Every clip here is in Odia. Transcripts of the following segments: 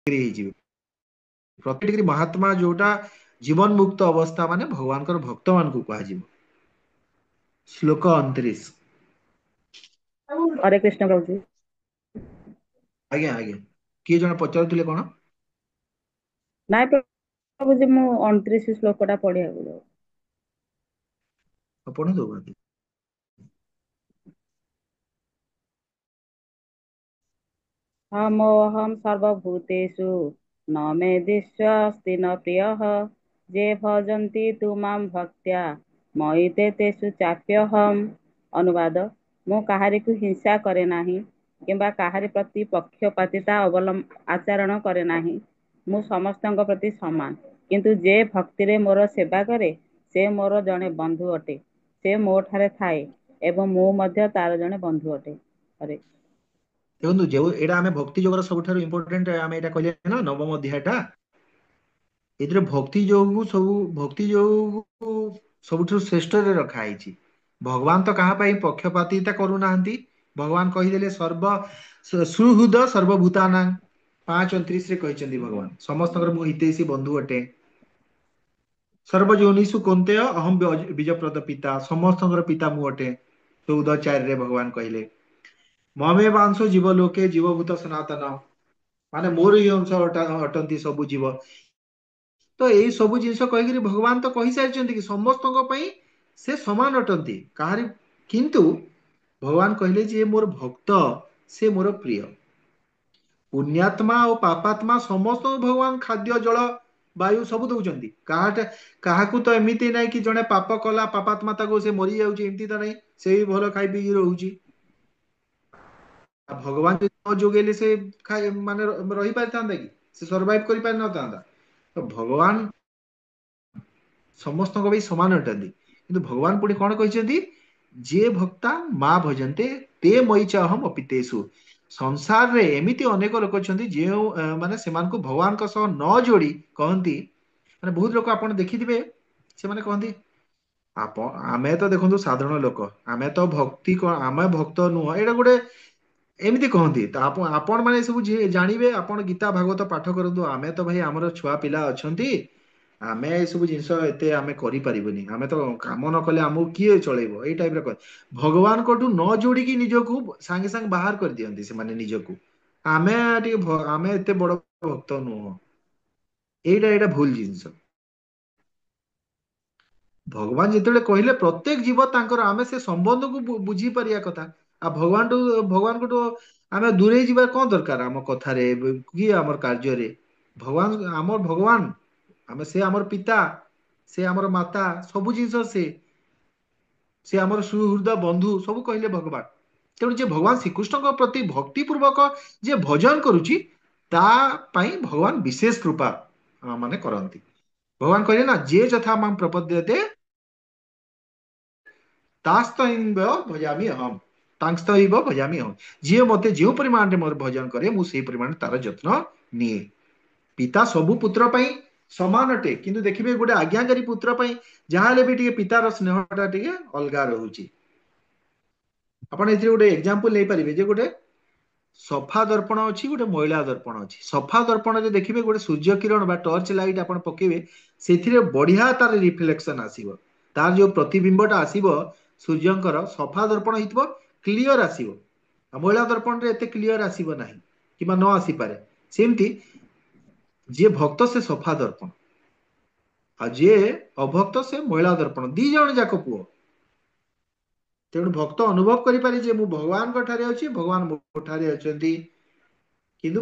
प्रति डिग्री महात्मा जोटा जीवन मुक्त अवस्था माने भगवान भक्त मान को कह श्लोक 29। हरे कृष्ण प्रभु जी। आज्ञा आज्ञा किए जन पचारुले कौन नाय प्रभु जी मु 29 श्लोक टा पढ़िया को पढ़ु हमोऽहं सर्वभूतेषु न मे दिश्वास्ति न प्रियः जे भजन्ति तु मां भक्त्या मयि ते तेषु चाप्यहम्। अनुवाद। ମୁଁ କାହାରିକୁ ହିଂସା କରେ ନାହିଁ କିମ୍ବା କାହାରି ପ୍ରତି ପକ୍ଷପାତିତା ଆଚରଣ କରେ ନାହିଁ। ମୁଁ ସମସ୍ତଙ୍କ ପ୍ରତି ସମାନ, କିନ୍ତୁ ଯେ ଭକ୍ତିରେ ମୋର ସେବା କରେ ସେ ମୋର ଜଣେ ବନ୍ଧୁ ଅଟେ। ସେ ମୋ ଠାରେ ଥାଏ ଏବଂ ମୁଁ ମଧ୍ୟ ତାର ଜଣେ ବନ୍ଧୁ ଅଟେ। ହରେ देखो जो एटा आमे भक्ति जोगर सबुठारु इम्पोर्टेंट आमे एटा कहले ना नवम अध्यायटा एथिरे भक्ति जोगु भक्ति जोगु सबुठारु श्रेष्ठ रे रखा आइछि। भगवान तो कहा पाई पक्षपातिता करू नाहंती। भगवान कहिदेले सर्व सुहृद सर्वभूतानां 5:29 रे कहिचंदी भगवान समस्तकर मु हितैषी बंधु अटे। सर्वयोनिषु कौन्तेय अहम बीजप्रद पिता समस्तकर पिता मु अटे 14:4 रे भगवान कहले। ममेवांशो जीवलोके जीवभूत सनातन माने मोर ही अंश अटंती सबु जीव। तो यही सबु जिनस कहीकि भगवान तो कही सारी कि समस्त से समान अटंती कहारी, किंतु भगवान कहले जे मोर भक्त से मोर प्रिय। पुण्यात्मा और पापात्मा समस्त भगवान खाद्य जल वायु सब दौरान क्या तो एमती ना कि जड़े पाप कला पापात्मा से मरी जाऊँगी एमती तो नहीं, से भी भल खाई पी रोचे। भगवान जो न जोगेले से माने रही पारि था कि से सर्वाइव कर पारि न था। तो भगवान समस्त समान अटंती, किंतु भगवान पुणी कौन कहते जे भक्ता माँ भजन्ते ते मई च अहम अपितेषु। संसार रे एमिति अनेक लोक अछंती जे माने सेमान को भगवान का सह न जोड़ी कहती माने बहुत लोक आपण देखिथिबे से माने कहती आमे तो देखो साधारण लोक आमे तो भक्ति आमे भक्त नुह एटा गोटे एमती कहती। तो आपण मैंने सब जानवे आपण गीता भागवत पाठ करूँ आमे तो भाई आमर छुआ पिला अच्छी आमे ये सब जिनस एते आमे करि परिबनी आमे तो काम न कले आमु किए चलेबो एई टाइप रे कह भगवान कोठू न जोड़िकी निजकू सांगे सांगे बाहर कर दियंती से माने निजकू आमे आमे एते बड़ भक्त नुह। एईटा एईटा भूल जिनस। भगवान जिते कहले प्रत्येक जीव तांकर आमे से संबंध को बुझी पारिया कथा आ भगवान को आमे दूरे जीवा कौन दरकार आम कथारे कि आमर कार्य भगवान आमर भगवान आमे से आमर पिता से आमर माता सबु जिनस से आमर सुहृद बंधु सब कहले भगवान। तेणु जे भगवान श्रीकृष्ण प्रति भक्ति पूर्वक जे भजन करुच्ची ता पाई भगवान विशेष कृपा माने करती। भगवान कहले ना जे जथा माम प्रपद्यते तास्तैव भजामि अहम तांस्तैव भजामि अहम। जी मते जो परिमाण मोर भजन करे मु से परिमाण तार जत्न निए। पिता सबु पुत्र पाई समान अटे, किंतु देखिए गोटे आज्ञाकारी पुत्र पाई जहाँ भी टे पितार स्नेहटा टे अलगा रोचे। आप गोटे एग्जांपल ले पारे जे गोटे सफा दर्पण अच्छी गोटे मैला दर्पण अच्छी। सफा दर्पण में देखिए गोटे सूर्य किरण बा टर्च लाइट आप पकेबे से बढ़िया तार रिफ्लेक्शन आसीबो तार जो प्रतिबिंबटा आसीबो सूर्यंकर सफा दर्पण हो क्लीयर आसीबो। मैला दर्पण रे एते क्लीयर आसीबो नाही किबा न आसी पारे। सेमती जे भक्त से सफा दर्पण आ जे अभक्त से मैला दर्पण दी जण जाक पुओ। तेणु भक्त अनुभव करें जे मु भगवान ठारे अच्छी भगवान मो ठारे अछंती, किंतु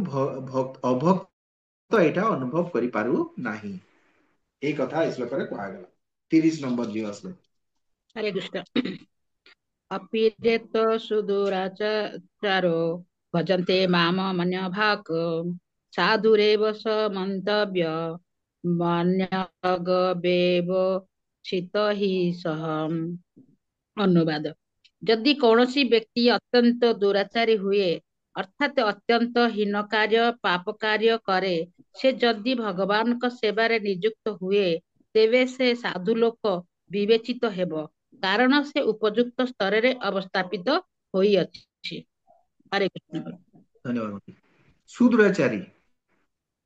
अभक्त एटा अनुभव करि पारु नाही। ए कथा इस श्लोक रे कहगला 30 नंबर जी असले। हरे कृष्ण। अपीरेत सुदूराचारो भजन्ते माम मन्यभाक् साधुरेव स मन्तव्य मन्यगवेव चित हि सहम्। ଅନୁବାଦ। ଯଦି କୌଣସି ବ୍ୟକ୍ତି ଅତ୍ୟନ୍ତ ଦୁରାଚାରୀ ହୁଏ ଅର୍ଥାତ୍ ଅତ୍ୟନ୍ତ ହୀନ କାର୍ଯ୍ୟ ପାପ କାର୍ଯ୍ୟ କରେ, ସେ ଯଦି ଭଗବାନଙ୍କ ସେବାରେ ନିଯୁକ୍ତ ହୁଏ ତେବେ ସେ ସାଧୁ ଲୋକ ବିବେଚିତ ହେବ, କାରଣ ସେ ଉପଯୁକ୍ତ ସ୍ତରରେ ଅବସ୍ଥାପିତ ହୋଇଅଛି। ହରେ କୃଷ୍ଣ। धन्यवाद। सुदूराचारी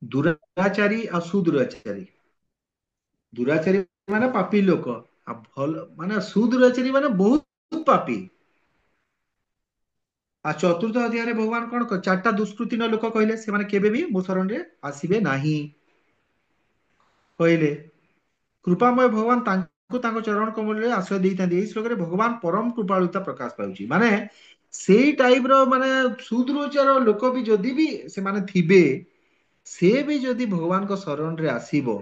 दुराचारी आ सुदुराचारी, दुराचारी माने पापी लोक आ भल माने सुदुराचारी माने बहुत पापी। आ चतुर्थ अध्याय भगवान कौन चार्टा दुष्कृति लोक कहले से केबे भी मो शरण रे आसीबे नाही कहले। कृपामय भगवान तांको तांको चरण कमल रे आश्रय देइथांती। एई श्लोक रे भगवान परम कृपाळुता प्रकाश पाउची। माने सेई टाइप रो माने सुदुराचार लोक भी जदि भी से माने थिबे, से भी जदि भगवान को शरण रे आसीबो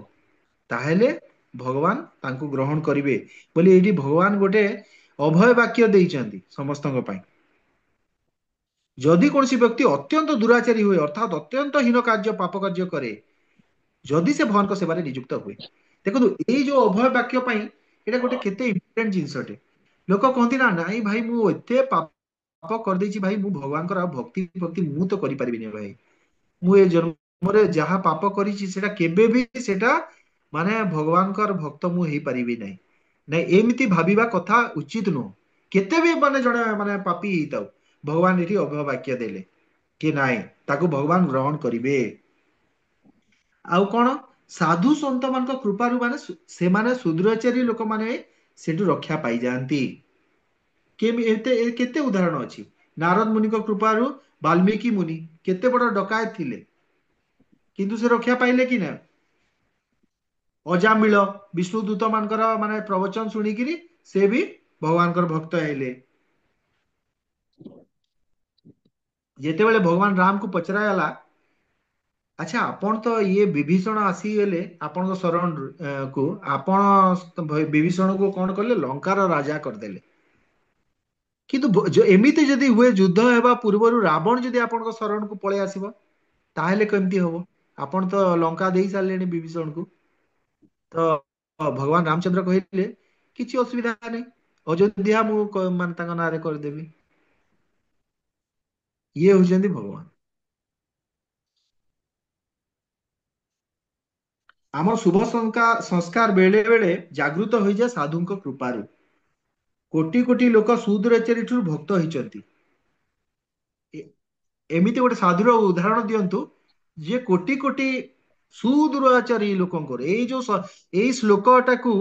ताहेले भगवान तांको ग्रहण करिवे बोली एठी भगवान गोटे अभय वाक्य देइचंती समस्तଙ୍କ ପାଇଁ। जदि कौन व्यक्ति अत्यंत दुराचारी हुए अर्थात अत्यंत हीन कार्य पाप कार्य करे, जदि से भगवान सेवा नियुक्त हुए, देखो ये जो अभय वाक्य पाई एटा गोटे केते इम्पोर्टेंट जिनसटे। लोक कहती ना नाई भाई मु एते पाप कर देछि भाई मु भगवान को भक्ति भक्ति मु तो करि परिबिनी भाई, मु ए जन्म रे जहा पाप करिछि सेटा केबे भी सेटा माने भगवान कर भक्त मु हेई परिबि नै। नै एमिति भाबिबा कथा उचित नो। केते भी माने जणे माने पापी हिताउ भगवान एठी अभय वाक्य देले कि नाई ताको भगवान ग्रहण करिवे। आउ कौन साधु सन्त मान कृपारु माने से माने सुदूराचारी लोक माने सेठु रक्षा पाई जाती। केते उदाहरण अछि। नारद मुनि को कृपारु वाल्मीकि मुनि केते बड़ डकायत थिले किंतु से रक्षा पाइले कि ना। अजामिल विष्णुदूत मानकर माने प्रवचन शुणिकिरी से भी भगवान भक्त हेले। जेतेबेले भगवान राम को पचरागला अच्छा आपण तो ये विभीषण आसीगले आपण शरण को आपण विभीषण को कौन कले लंकार राजा करदेले। किंतु एमिति जदि हुए युद्ध हेबा पूर्वरु रावण जदि आपण शरण को पळे आसीबो ताहेले केमती हबो। आपण तो लंका देई सारलेनी विभीषण को। तो भगवान रामचंद्र कहले किछि असुविधा नहीं, अयोध्या मु मान तांग नारे कर देबी। ये होजंदी भगवान। आम शुभ संस्कार बेले बेले जागृत हो जाए साधु कृपारू। कोटि कोटि लोक सुदूराचारी भक्त होती। एमिति गोटे साधुर उदाहरण दिंतु जे कोटि कोटि सुदूराचारी लोकंकर यही श्लोकटा को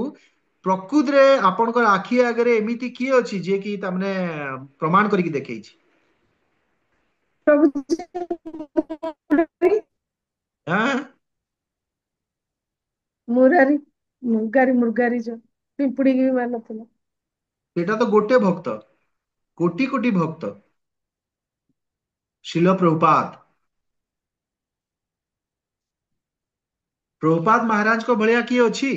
प्रकृत रे आपणकर आखि आगे एमिति किए अछि जे कि तामने प्रमाण करके देखै छी। प्रभु हां मुरारी मुगारी मुर्गारी जो पिंपुड़ी की भी मान नथिला सेटा तो गोटे भक्त कोटि कोटि भक्त। शिल प्रभुपाद प्रभुपाद महाराज को भलिया किए अछि।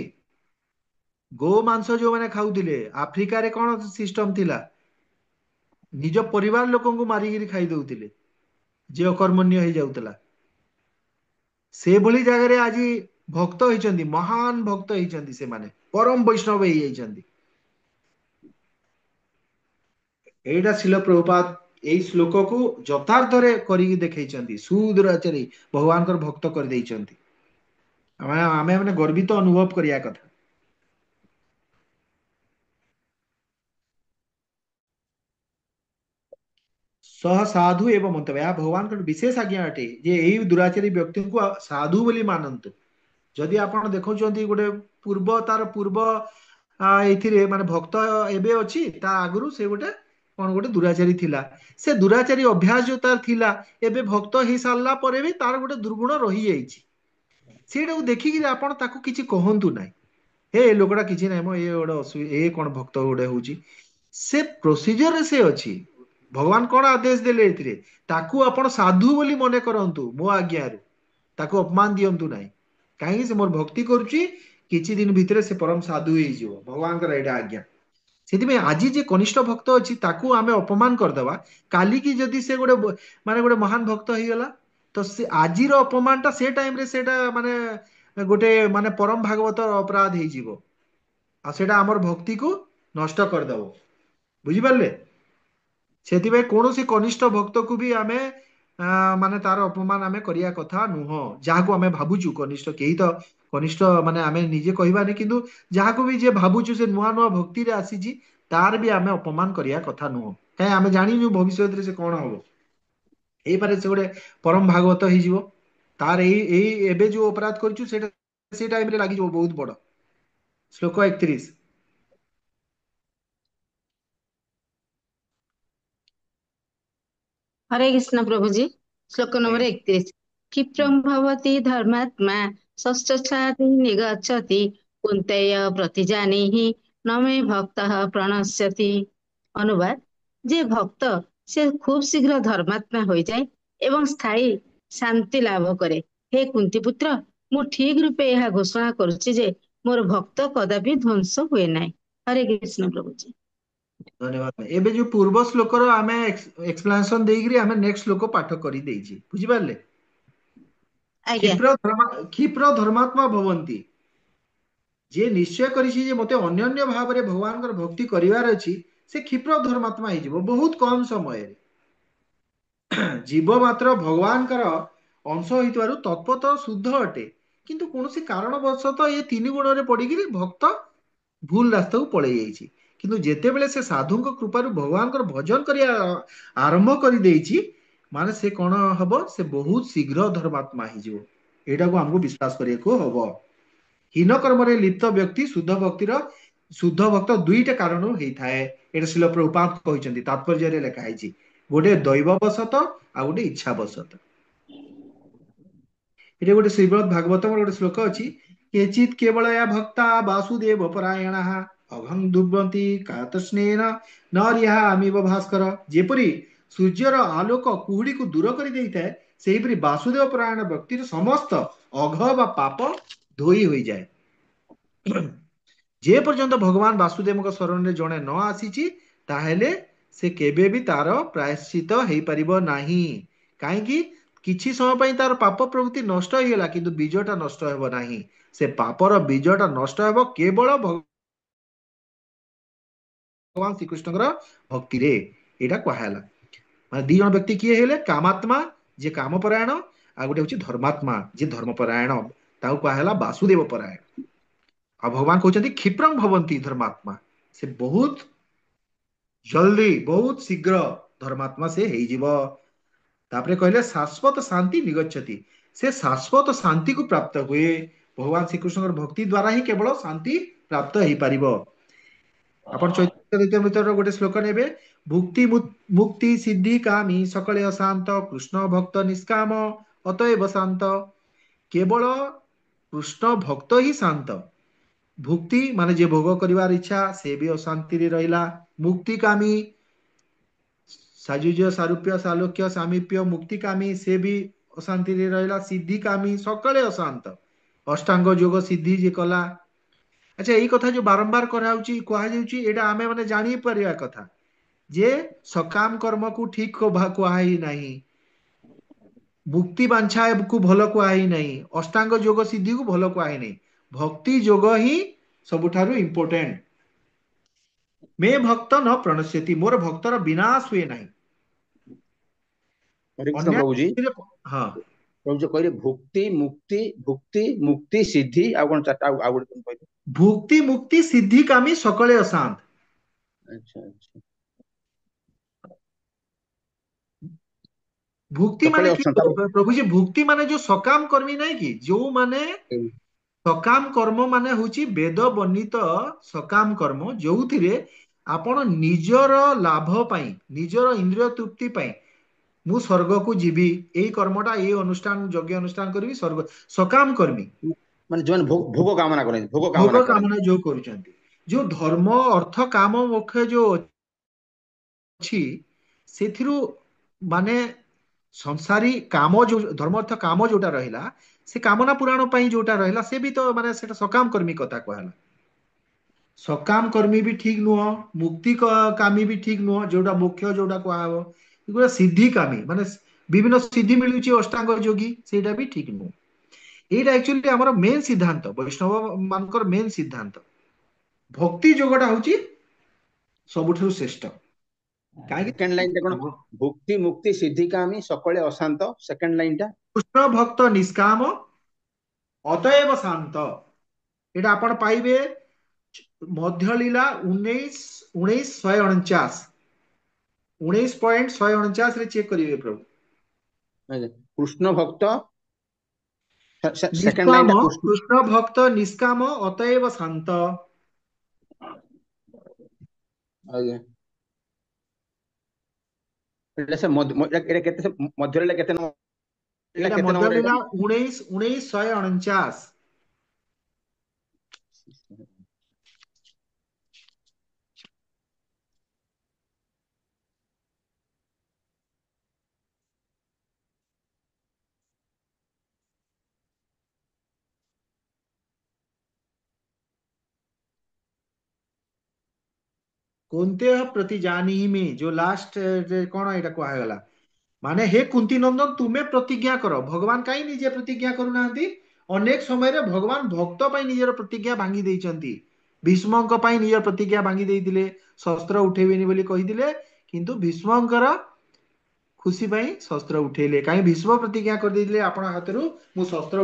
गो मांस जो मैंने खाऊले आफ्रिका रे कौन सिस्टम थिला निज परिवार लोक मारिकी खाई दउथिले जे अकर्मण्य हो जाउतला। से भली जगह रे आज भक्त होइचंदी महान भक्त होइचंदी से माने परम वैष्णव होई जाइचंदी। एइडा शिल प्रभुपाद एई श्लोक को यथार्थ रे करिकी देखैचंदी। सुदूराचारी भगवान कर भक्त कर देइचंदी। आमे माने गर्वित अनुभव करिया कथा। सह साधु एवं मंतव्य या भगवान का विशेष आज्ञा अटे जे यही दुराचारी व्यक्ति को साधु बोली मानतु। जदि आपण देखौचंती गोटे पूर्व तार पूर्व एथिरे माने भक्त एबे अछि ता आगुरु से गोटे कौन गोटे दुराचारी थिला। से दुराचारी अभ्यास जो तार थिला एबे भक्त ही सारला परे भी तार गोटे दुर्गुण रही जाइछि। सेटा देखिकि आपण ताकू किछि कहंतु नाही हे लोकड़ा किछि नाही मो ए गोटे ए कोन भक्त गोटे होउछि। से प्रोसीजर से अछि भगवान कौन आदेश देले एथिरे ताकू आपण साधु बोली मने करंतु मो आज्ञारू ताकू अपमान दियंतु नाही कहीं से मोर भक्ति करुची किछि दिन भितरे से परम साधु होई जिवो भगवान कर एटा आज्ञा। सेति आज जे कनिष्ठ भक्त अछि ताकू आमे अपमान करदवा काली की जदि से गोटे माने गोटे महान भक्त होई गला तो से आजिर अपमानटा से टाइम रे सेटा माने गोटे माने परम भागवत अपराध होई जिवो आ सेटा हमर भक्ति को नष्ट कर दबो। बुझि पारले सेति कौन कनिष्ठ भक्त को भी आमे माने तार अपमान आमे करिया कथा नुह जहाँ को आमे भाबुचु कनिष्ठ केही तो कनिष्ठ माने आमे निजे कहबानी किंतु जहाँ को भी जे भाबुचु से नुआ नुआ भक्ति रे आसीची तार भी आमे अपमान करिया कथा नुह कहीं आमे जानी भविष्य से कौन हम एई पारे से गोटे परम भागवत हो जिवो तार एबे जो अपराध करिछु सेटा से टाइम रे लागि जो बहुत बड़। श्लोक 31। हरे कृष्ण प्रभु जी। श्लोक नंबर ଆଜ୍ଞା। 31। ହୁଁ। क्षिप्रं भवति धर्मात्मा षष्ठादि निगच्छति कुन्तेय प्रतिजानीहि न मे भक्तः प्रणश्यति। अनुवाद, যে ভক্ত সে খুব শীঘ্র ধর্মাত্মা ହୋଇଯାଏ ଏବଂ ସ୍ଥାୟୀ ଶାନ୍ତି ଲାଭ କରେ। ହେ କୁନ୍ତି ପୁତ୍ର, ମୁଁ ଠିକ ରୂପେ ଏହା ଘୋଷଣା କରୁଛି ଯେ ମୋର ଭକ୍ତ କଦାପି ଧ୍ୱଂସ ହୁଏ ନାହିଁ। ହରେ କୃଷ୍ଣ ପ୍ରଭୁଜୀ। ଧନ୍ୟବାଦ। ଏବେ ଯୋଉ ପୂର୍ବ ଶ୍ଲୋକର ଆମେ ଏକ୍ସପ୍ଲାନେସନ ଦେଇକିରି ଆମେ ନେକ୍ସଟ ଶ୍ଲୋକ ପାଠ କରି ଦେଇଛି, ବୁଝିପାରିଲେ? ଆଜ୍ଞା। କ୍ଷିପ୍ର ଧର୍ମାତ୍ମା ଭବନ୍ତି, ଯିଏ ନିଶ୍ଚୟ କରିଛି ଯେ ମତେ ଅନ୍ୟନ୍ୟ ଭାବରେ ଭଗବାନଙ୍କର ଭକ୍ତି କରିବାର ଅଛି, ସେ କ୍ଷିପ୍ର ଧର୍ମାତ୍ମା ହେଇଯିବ ବହୁତ କମ ସମୟରେ। ଜୀବ ମାତ୍ର ଭଗବାନଙ୍କର ଅଂଶ ହେଇଥିବାରୁ ତତ୍ପତ ଶୁଦ୍ଧ ଅଟେ, କିନ୍ତୁ କୌଣସି କାରଣବଶତଃ ଏ ତିନି ଗୁଣରେ ପଡିକିରି ଭକ୍ତ ଭୁଲ ରାସ୍ତାକୁ ପଳେଇ ଯାଇଛି। କିନ୍ତୁ ଯେତେବେଳେ ସେ ସାଧୁଙ୍କ କୃପାରୁ ଭଗବାନଙ୍କର ଭଜନ କରିବା ଆରମ୍ଭ କରିଦେଇଛି, ମାନେ ସେ କଣ ହବ, ସେ ବହୁତ ଶୀଘ୍ର ଧର୍ମାତ୍ମା ହେଇଯିବ। ଏଇଟାକୁ ଆମକୁ ବିଶ୍ୱାସ କରିବାକୁ ହବ। ହୀନ କର୍ମରେ ଲିପ୍ତ ବ୍ୟକ୍ତି ଶୁଦ୍ଧ ଭକ୍ତ ଦୁଇଟା କାରଣରୁ ହେଇଥାଏ। ଏଇଟା ଶିଳ ପ୍ରଭୁପାଦ କହିଛନ୍ତି, ତାତ୍ପର୍ଯ୍ୟରେ ଲେଖା ହେଇଛି। ଗୋଟେ ଦୈବବଶତଃ ଆଉ ଗୋଟେ ଇଚ୍ଛାବଶତଃ। ଏଠି ଗୋଟେ ଶ୍ରୀମଦ୍ ଭାଗବତମର ଗୋଟେ ଶ୍ଲୋକ ଅଛି, କେଚିତ୍ କେବଳୟା ଭକ୍ତା ବାସୁଦେବ ପରାୟଣାଃ ଅଘଂ ଦୁର୍ବନ୍ତି କାତସ୍ନେନ ନରିହା ଆମିବ ଭାସ୍କର। ଯେପରି ସୂର୍ଯ୍ୟର ଆଲୋକ କୁହୁଡିକୁ ଦୂର କରି ଦେଇଥାଏ, ସେହିପରି ବାସୁଦେବ ପରାୟଣ ବ୍ୟକ୍ତିର ସମସ୍ତ ଅଘ ବା ପାପ ଧୋଇ ହୋଇଯାଏ। ଯେ ପର୍ଯ୍ୟନ୍ତ ଭଗବାନ ବାସୁଦେବଙ୍କ ଶରଣରେ ଜଣେ ନ ଆସିଛି, ତାହେଲେ ସେ କେବେ ବି ତାର ପ୍ରାୟଶ୍ଚିତ ହେଇପାରିବ ନାହିଁ। କାହିଁକି? କିଛି ସମୟ ପାଇଁ ତାର ପାପ ପ୍ରଭୃତି ନଷ୍ଟ ହେଇଗଲା, କିନ୍ତୁ ବୀଜଟା ନଷ୍ଟ ହେବ ନାହିଁ। ସେ ପାପର ବୀଜଟା ନଷ୍ଟ ହେବ କେବଳ ଭଗବାନ ଶ୍ରୀକୃଷ୍ଣଙ୍କର ଭକ୍ତିରେ। ଏଇଟା କୁହାହେଲା। ମାନେ ଦି ଜଣ ବ୍ୟକ୍ତି କିଏ ହେଲେ? କାମାତ୍ମା, ଯିଏ କାମପରାୟଣ, ଆଉ ଗୋଟେ ହଉଛି ଧର୍ମାତ୍ମା, ଯିଏ ଧର୍ମପରାୟଣ। ତାକୁ କୁହାହେଲା ବାସୁଦେବ ପରାୟଣ। ଆଉ ଭଗବାନ କହୁଛନ୍ତି କ୍ଷିପ୍ରଂ ଭବନ୍ତି ଧର୍ମାତ୍ମା, ସେ ବହୁତ ଜଲ୍ଦି, ବହୁତ ଶୀଘ୍ର ଧର୍ମାତ୍ମା ସେ ହେଇଯିବ। ତାପରେ କହିଲେ ଶାଶ୍ୱତ ଶାନ୍ତି ନିଗଚ୍ଛତି, ସେ ଶାଶ୍ୱତ ଶାନ୍ତିକୁ ପ୍ରାପ୍ତ ହୁଏ। ଭଗବାନ ଶ୍ରୀକୃଷ୍ଣଙ୍କର ଭକ୍ତି ଦ୍ଵାରା ହିଁ କେବଳ ଶାନ୍ତି ପ୍ରାପ୍ତ ହେଇପାରିବ। ଆପଣ ଚୈତନ୍ୟ ଗୋଟେ ଶ୍ଲୋକ ନେବେ, ଭୁକ୍ତି ମୁକ୍ତି ସିଦ୍ଧି କାମୀ ସକଳେ ଅଶାନ୍ତ କୃଷ୍ଣ ଭକ୍ତ ନିଷ୍କାମ ଅତଏବ ଶାନ୍ତ। କେବଳ କୃଷ୍ଣ ଭକ୍ତ ହିଁ ଶାନ୍ତ। ଭୁକ୍ତି ମାନେ ଯିଏ ଭୋଗ କରିବାର ଇଚ୍ଛା, ସେ ବି ଅଶାନ୍ତିରେ ରହିଲା। ମୁକ୍ତିକାମୀ, ସାଜୁଜ୍ୟ ସାରୂପ୍ୟ ସାଲୋକ୍ୟ ସାମୀପ୍ୟ ମୁକ୍ତିକାମୀ, ସେ ବି ଅଶାନ୍ତିରେ ରହିଲା। ସିଦ୍ଧିକାମୀ, ସକଳେ ଅଶାନ୍ତ। ଅଷ୍ଟାଙ୍ଗ ଯୋଗ ସିଦ୍ଧି ଯିଏ କଲା। ଆଚ୍ଛା, ଏଇ କଥା ଯୋଉ ବାରମ୍ବାର କରାହଉଛି, କୁହାଯାଉଛି, ଏଇଟା ଆମେ ମାନେ ଜାଣିପାରିବା କଥା ଯେ ସକାମ କର୍ମକୁ ଠିକ କୁହାହେଇ ନାହିଁ, ମୁକ୍ତି ବାଞ୍ଛାକୁ ଭଲ କୁହାହେଇ ନାହିଁ, ଅଷ୍ଟାଙ୍ଗ ଯୋଗ ସିଦ୍ଧିକୁ ଭଲ କୁହାହେଇ ନାହିଁ। ଭକ୍ତି ଯୋଗ ହିଁ ସବୁଠାରୁ ଇମ୍ପୋର୍ଟାଣ୍ଟ। ମେ ଭକ୍ତ ନ ପ୍ରଣଶ୍ୟତି, ମୋର ଭକ୍ତର ବିନାଶ ହୁଏ ନାହିଁ। हरे कृष्ण ଅନ୍ୟ प्रभु जी। ହଁ, प्रभु जी कहले भुक्ति मुक्ति सिद्धि आ कोन चारटा आ गोटे कोन कहले? ଭୁକ୍ତି ମୁକ୍ତି ସିଦ୍ଧି କାମୀ ସକଳେ ଅଶାନ୍ତ। अच्छा अच्छा। ଭୁକ୍ତି ସକାଳେ ମାନେ କି ଅଛନ୍ତି ତାପରେ ପ୍ରଭୁଜୀ? ଭୁକ୍ତି ମାନେ ଯୋଉ ସକାମ କର୍ମୀ ନାହିଁ କି, ଯୋଉମାନେ ସକାମ କର୍ମ ମାନେ ହଉଛି ବେଦ ବର୍ଣ୍ଣିତ ସକାମ କର୍ମ, ଯୋଉଥିରେ ଆପଣ ନିଜର ଲାଭ ପାଇଁ, ନିଜର ଇନ୍ଦ୍ରିୟ ତୃପ୍ତି ପାଇଁ, ମୁଁ ସ୍ୱର୍ଗକୁ ଯିବି, ଏଇ କର୍ମଟା, ଏଇ ଅନୁଷ୍ଠାନ, ଯଜ୍ଞ ଅନୁଷ୍ଠାନ କରିବି, ସ୍ୱର୍ଗ, ସକାମ କର୍ମୀ। ମାନେ ଯୋଉମାନେ ଭୋଗ କାମନା କରନ୍ତି, ଭୋଗ କାମନା ଯୋଉ କରୁଛନ୍ତି, ଯୋଉ ଧର୍ମ ଅର୍ଥ କାମ ମୋକ୍ଷ ଯୋଉ ଅଛି, ସେଥିରୁ ମାନେ ସଂସାରୀ କାମ, ଯୋଉ ଧର୍ମ ଅର୍ଥ କାମ ଯୋଉଟା ରହିଲା, ସେ କାମନା ପୁରାଣ ପାଇଁ ଯୋଉଟା ରହିଲା, ସେ ବି ତ ମାନେ ସେଟା ସକାମ କର୍ମୀ କଥା କୁହାହେଲା। ସକାମ କର୍ମୀ ବି ଠିକ ନୁହଁ, ମୁକ୍ତି କାମୀ ବି ଠିକ ନୁହଁ, ଯୋଉଟା ମୁଖ୍ୟ ଯୋଉଟା କୁହାହବ। ଏଗୁଡ଼ା ସିଦ୍ଧି କାମୀ, ମାନେ ବିଭିନ୍ନ ସିଦ୍ଧି ମିଳୁଛି ଅଷ୍ଟାଙ୍ଗ ଯୋଗୀ, ସେଇଟା ବି ଠିକ ନୁହଁ। ଏଇଟା ଆକ୍ଚୁଆଲି ଆମର ମେନ୍ ସିଦ୍ଧାନ୍ତ, ବୈଷ୍ଣବ ମାନଙ୍କର ମେନ୍ ସିଦ୍ଧାନ୍ତ। ଭକ୍ତି ଯୋଗଟା ହଉଛି ସବୁଠାରୁ ଶ୍ରେଷ୍ଠ। ସେକେଣ୍ଡ ଲାଇନ ଟା କଣ? କାହିଁକି? ଭୁକ୍ତି ମୁକ୍ତି ସିଦ୍ଧି କାମୀ ସକଳେ ଅଶାନ୍ତ। ସେକେଣ୍ଡ ଲାଇନ ଟା କୃଷ୍ଣ ଭକ୍ତ ନିଷ୍କାମ ଅତଏବ ଶାନ୍ତ। ଏଇଟା ଆପଣ ପାଇବେ ମଧ୍ୟଲୀଳା 19:149, 19.149 ରେ ଚେକ୍ କରିବେ ପ୍ରଭୁ। କୃଷ୍ଣ ଭକ୍ତ ସେକେଣ୍ଡ ଲାଇନ ଟା ନିଷ୍କାମ କୃଷ୍ଣ। କୃଷ୍ଣ ଭକ୍ତ ନିଷ୍କାମ ଅତଏବ ଶାନ୍ତ। ଆଜ୍ଞା ଏଇଟା ସେ ଏଇଟା କେତେ ମଧ୍ୟରେ କେତେ ନମ୍ବର? ଏଇଟା ଏଇଟା କେତେ ମଧ୍ୟ ନମ୍ବର ଏଇଟା? লীଳା 19 କୁନ୍ତେ ପ୍ରତି ଜାନିମି ଯୋଉ ଲାଷ୍ଟ କଣ ଏଇଟା କୁହାଗଲା ମାନେ हे କୁନ୍ତି ନନ୍ଦନ ତୁମେ ପ୍ରତିଜ୍ଞା କର। ଭଗବାନ କାହିଁ ନିଜେ ପ୍ରତିଜ୍ଞା କରୁନାହାନ୍ତି? ଅନେକ ସମୟରେ ଭଗବାନ ଭକ୍ତ ପାଇଁ ନିଜର ପ୍ରତିଜ୍ଞା ଭାଙ୍ଗି ଦେଇଛନ୍ତି। ଭୀଷ୍ମଙ୍କ ପାଇଁ ନିଜର ପ୍ରତିଜ୍ଞା ଭାଙ୍ଗି ଦେଇଥିଲେ, ଶସ୍ତ୍ର ଉଠେଇବେନି ବୋଲି କହିଥିଲେ, କିନ୍ତୁ ଭୀଷ୍ମଙ୍କର ଖୁସି ପାଇଁ ଶସ୍ତ୍ର ଉଠେଇଲେ। କାହିଁ ଭୀଷ୍ମ ପ୍ରତିଜ୍ଞା କରିଦେଇଥିଲେ ଆପଣ ହାତରୁ ମୁଁ ଶସ୍ତ୍ର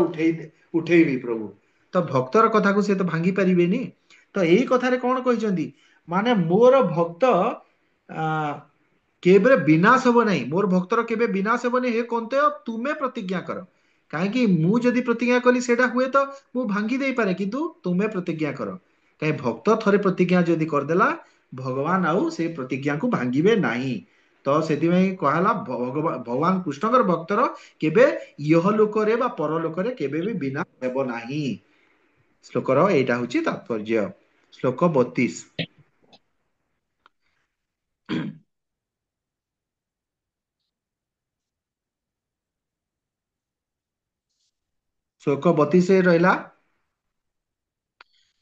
ଉଠେଇବି ପ୍ରଭୁ। ତ ଭକ୍ତର କଥାକୁ ସେ ତ ଭାଙ୍ଗି ପାରିବେନି। ତ ଏଇ କଥାରେ କଣ କହିଛନ୍ତି ମାନେ ମୋର ଭକ୍ତ ଆ କେବେ ବିନାଶ ହେବ ନାହିଁ, ମୋର ଭକ୍ତର କେବେ ବିନାଶ ହେବନି। ହେ କନ୍ତେୟ ତୁମେ ପ୍ରତିଜ୍ଞା କର। କାହିଁକି ମୁଁ ଯଦି ପ୍ରତିଜ୍ଞା କଲି ସେଇଟା ହୁଏତ ମୁଁ ଭାଙ୍ଗି ଦେଇପାରେ, କିନ୍ତୁ ତୁମେ ପ୍ରତିଜ୍ଞା କର। କାହିଁ ଭକ୍ତ ଥରେ ପ୍ରତିଜ୍ଞା ଯଦି କରିଦେଲା ଭଗବାନ ଆଉ ସେ ପ୍ରତିଜ୍ଞାକୁ ଭାଙ୍ଗିବେ ନାହିଁ। ତ ସେଥିପାଇଁ କୁହାହେଲା ଭଗବାନ କୃଷ୍ଣଙ୍କର ଭକ୍ତର କେବେ ଇହ ଲୋକରେ ବା ପରଲୋକରେ କେବେ ବି ବିନାଶ ହେବ ନାହିଁ। ଶ୍ଲୋକର ଏଇଟା ହଉଛି ତାତ୍ପର୍ଯ୍ୟ। ଶ୍ଲୋକ 32। ଶ୍ଲୋକ 32 ରହିଲା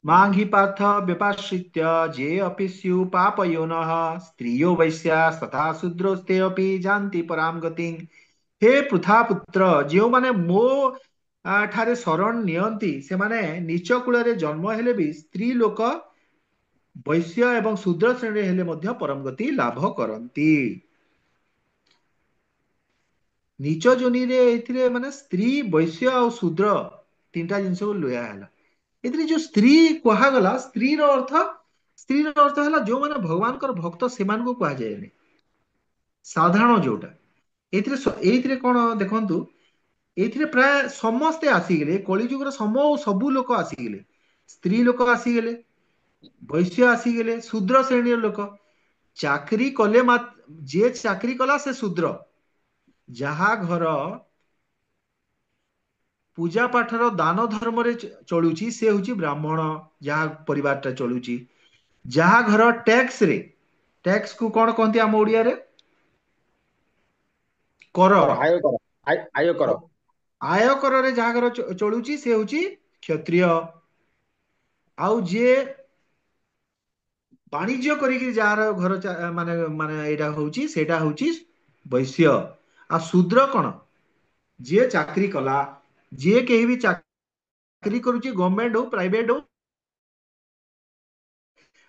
ମାଙ୍ଘି ପାର୍ଥ ବ୍ୟପାଶ୍ରିତ୍ୟ ଯେ ଅପି ସ୍ୟୁ ପାପୟୋନଃ ସ୍ତ୍ରିୟୋ ବୈଶ୍ୟାସ୍ ତଥା ଶୂଦ୍ରୋସ୍ତେ ଅପି ଯାନ୍ତି ପରାମ ଗତିଂ। ହେ ପୃଥା ପୁତ୍ର, ଯେଉଁମାନେ ମୋ ଠାରେ ଶରଣ ନିଅନ୍ତି ସେମାନେ ନିଚ କୂଳରେ ଜନ୍ମ ହେଲେ ବି ସ୍ତ୍ରୀ ଲୋକ, ବୈଶ୍ୟ ଏବଂ ଶୂଦ୍ର ଶ୍ରେଣୀରେ ହେଲେ ମଧ୍ୟ ପରମ ଗତି ଲାଭ କରନ୍ତି। ନିଚ ଯୋନିରେ ଏଥିରେ ମାନେ ସ୍ତ୍ରୀ, ବୈଶ୍ୟ ଆଉ ଶୂଦ୍ର ତିନିଟା ଜିନିଷକୁ ଲୁହା ହେଲା। ଏଥିରେ ଯୋଉ ସ୍ତ୍ରୀ କୁହାଗଲା, ସ୍ତ୍ରୀର ଅର୍ଥ ହେଲା ଯୋଉମାନେ ଭଗବାନଙ୍କର ଭକ୍ତ ସେମାନଙ୍କୁ କୁହାଯାଏନି, ସାଧାରଣ ଯୋଉଟା। ଏଇଥିରେ କଣ ଦେଖନ୍ତୁ, ଏଇଥିରେ ପ୍ରାୟ ସମସ୍ତେ ଆସିଗଲେ, କଳିଯୁଗର ସବୁ ଲୋକ ଆସିଗଲେ। ସ୍ତ୍ରୀ ଲୋକ ଆସିଗଲେ, ବୈଶ୍ୟ ଆସିଗଲେ, ଶୂଦ୍ର ଶ୍ରେଣୀର ଲୋକ। ଚାକିରି କଲେ ଯିଏ ଚାକିରି କଲା ସେ ଶୂଦ୍ର। ଯାହା ଘର ପୂଜା ପାଠର ଦାନ ଧର୍ମରେ ଚଳୁଛି ସେ ହଉଛି ବ୍ରାହ୍ମଣ। ଯାହା ପରିବାରଟା ଚଳୁଛି, ଯାହା ଘର ଟ୍ୟାକ୍ସ କୁ କଣ କହନ୍ତି ଆମ ଓଡିଆରେ? କର। ଆୟ କର, ଆୟ କର। ଆୟକରରେ ଯାହା ଘର ଚଳୁଛି ସେ ହଉଛି କ୍ଷତ୍ରିୟ। ଆଉ ଯିଏ ବାଣିଜ୍ୟ କରିକି ଯାହାର ଘର ମାନେ ମାନେ ଏଇଟା ହଉଛି ସେଇଟା ହଉଛି ବୈଶ୍ୟ। ଆଉ ଶୂଦ୍ର କଣ? ଯିଏ ଚାକିରି କଲା, ଯିଏ କେହି ବି ଚାକିରି କରୁଛି, ଗଭର୍ଣମେଣ୍ଟ ହଉ ପ୍ରାଇଭେଟ ହଉ,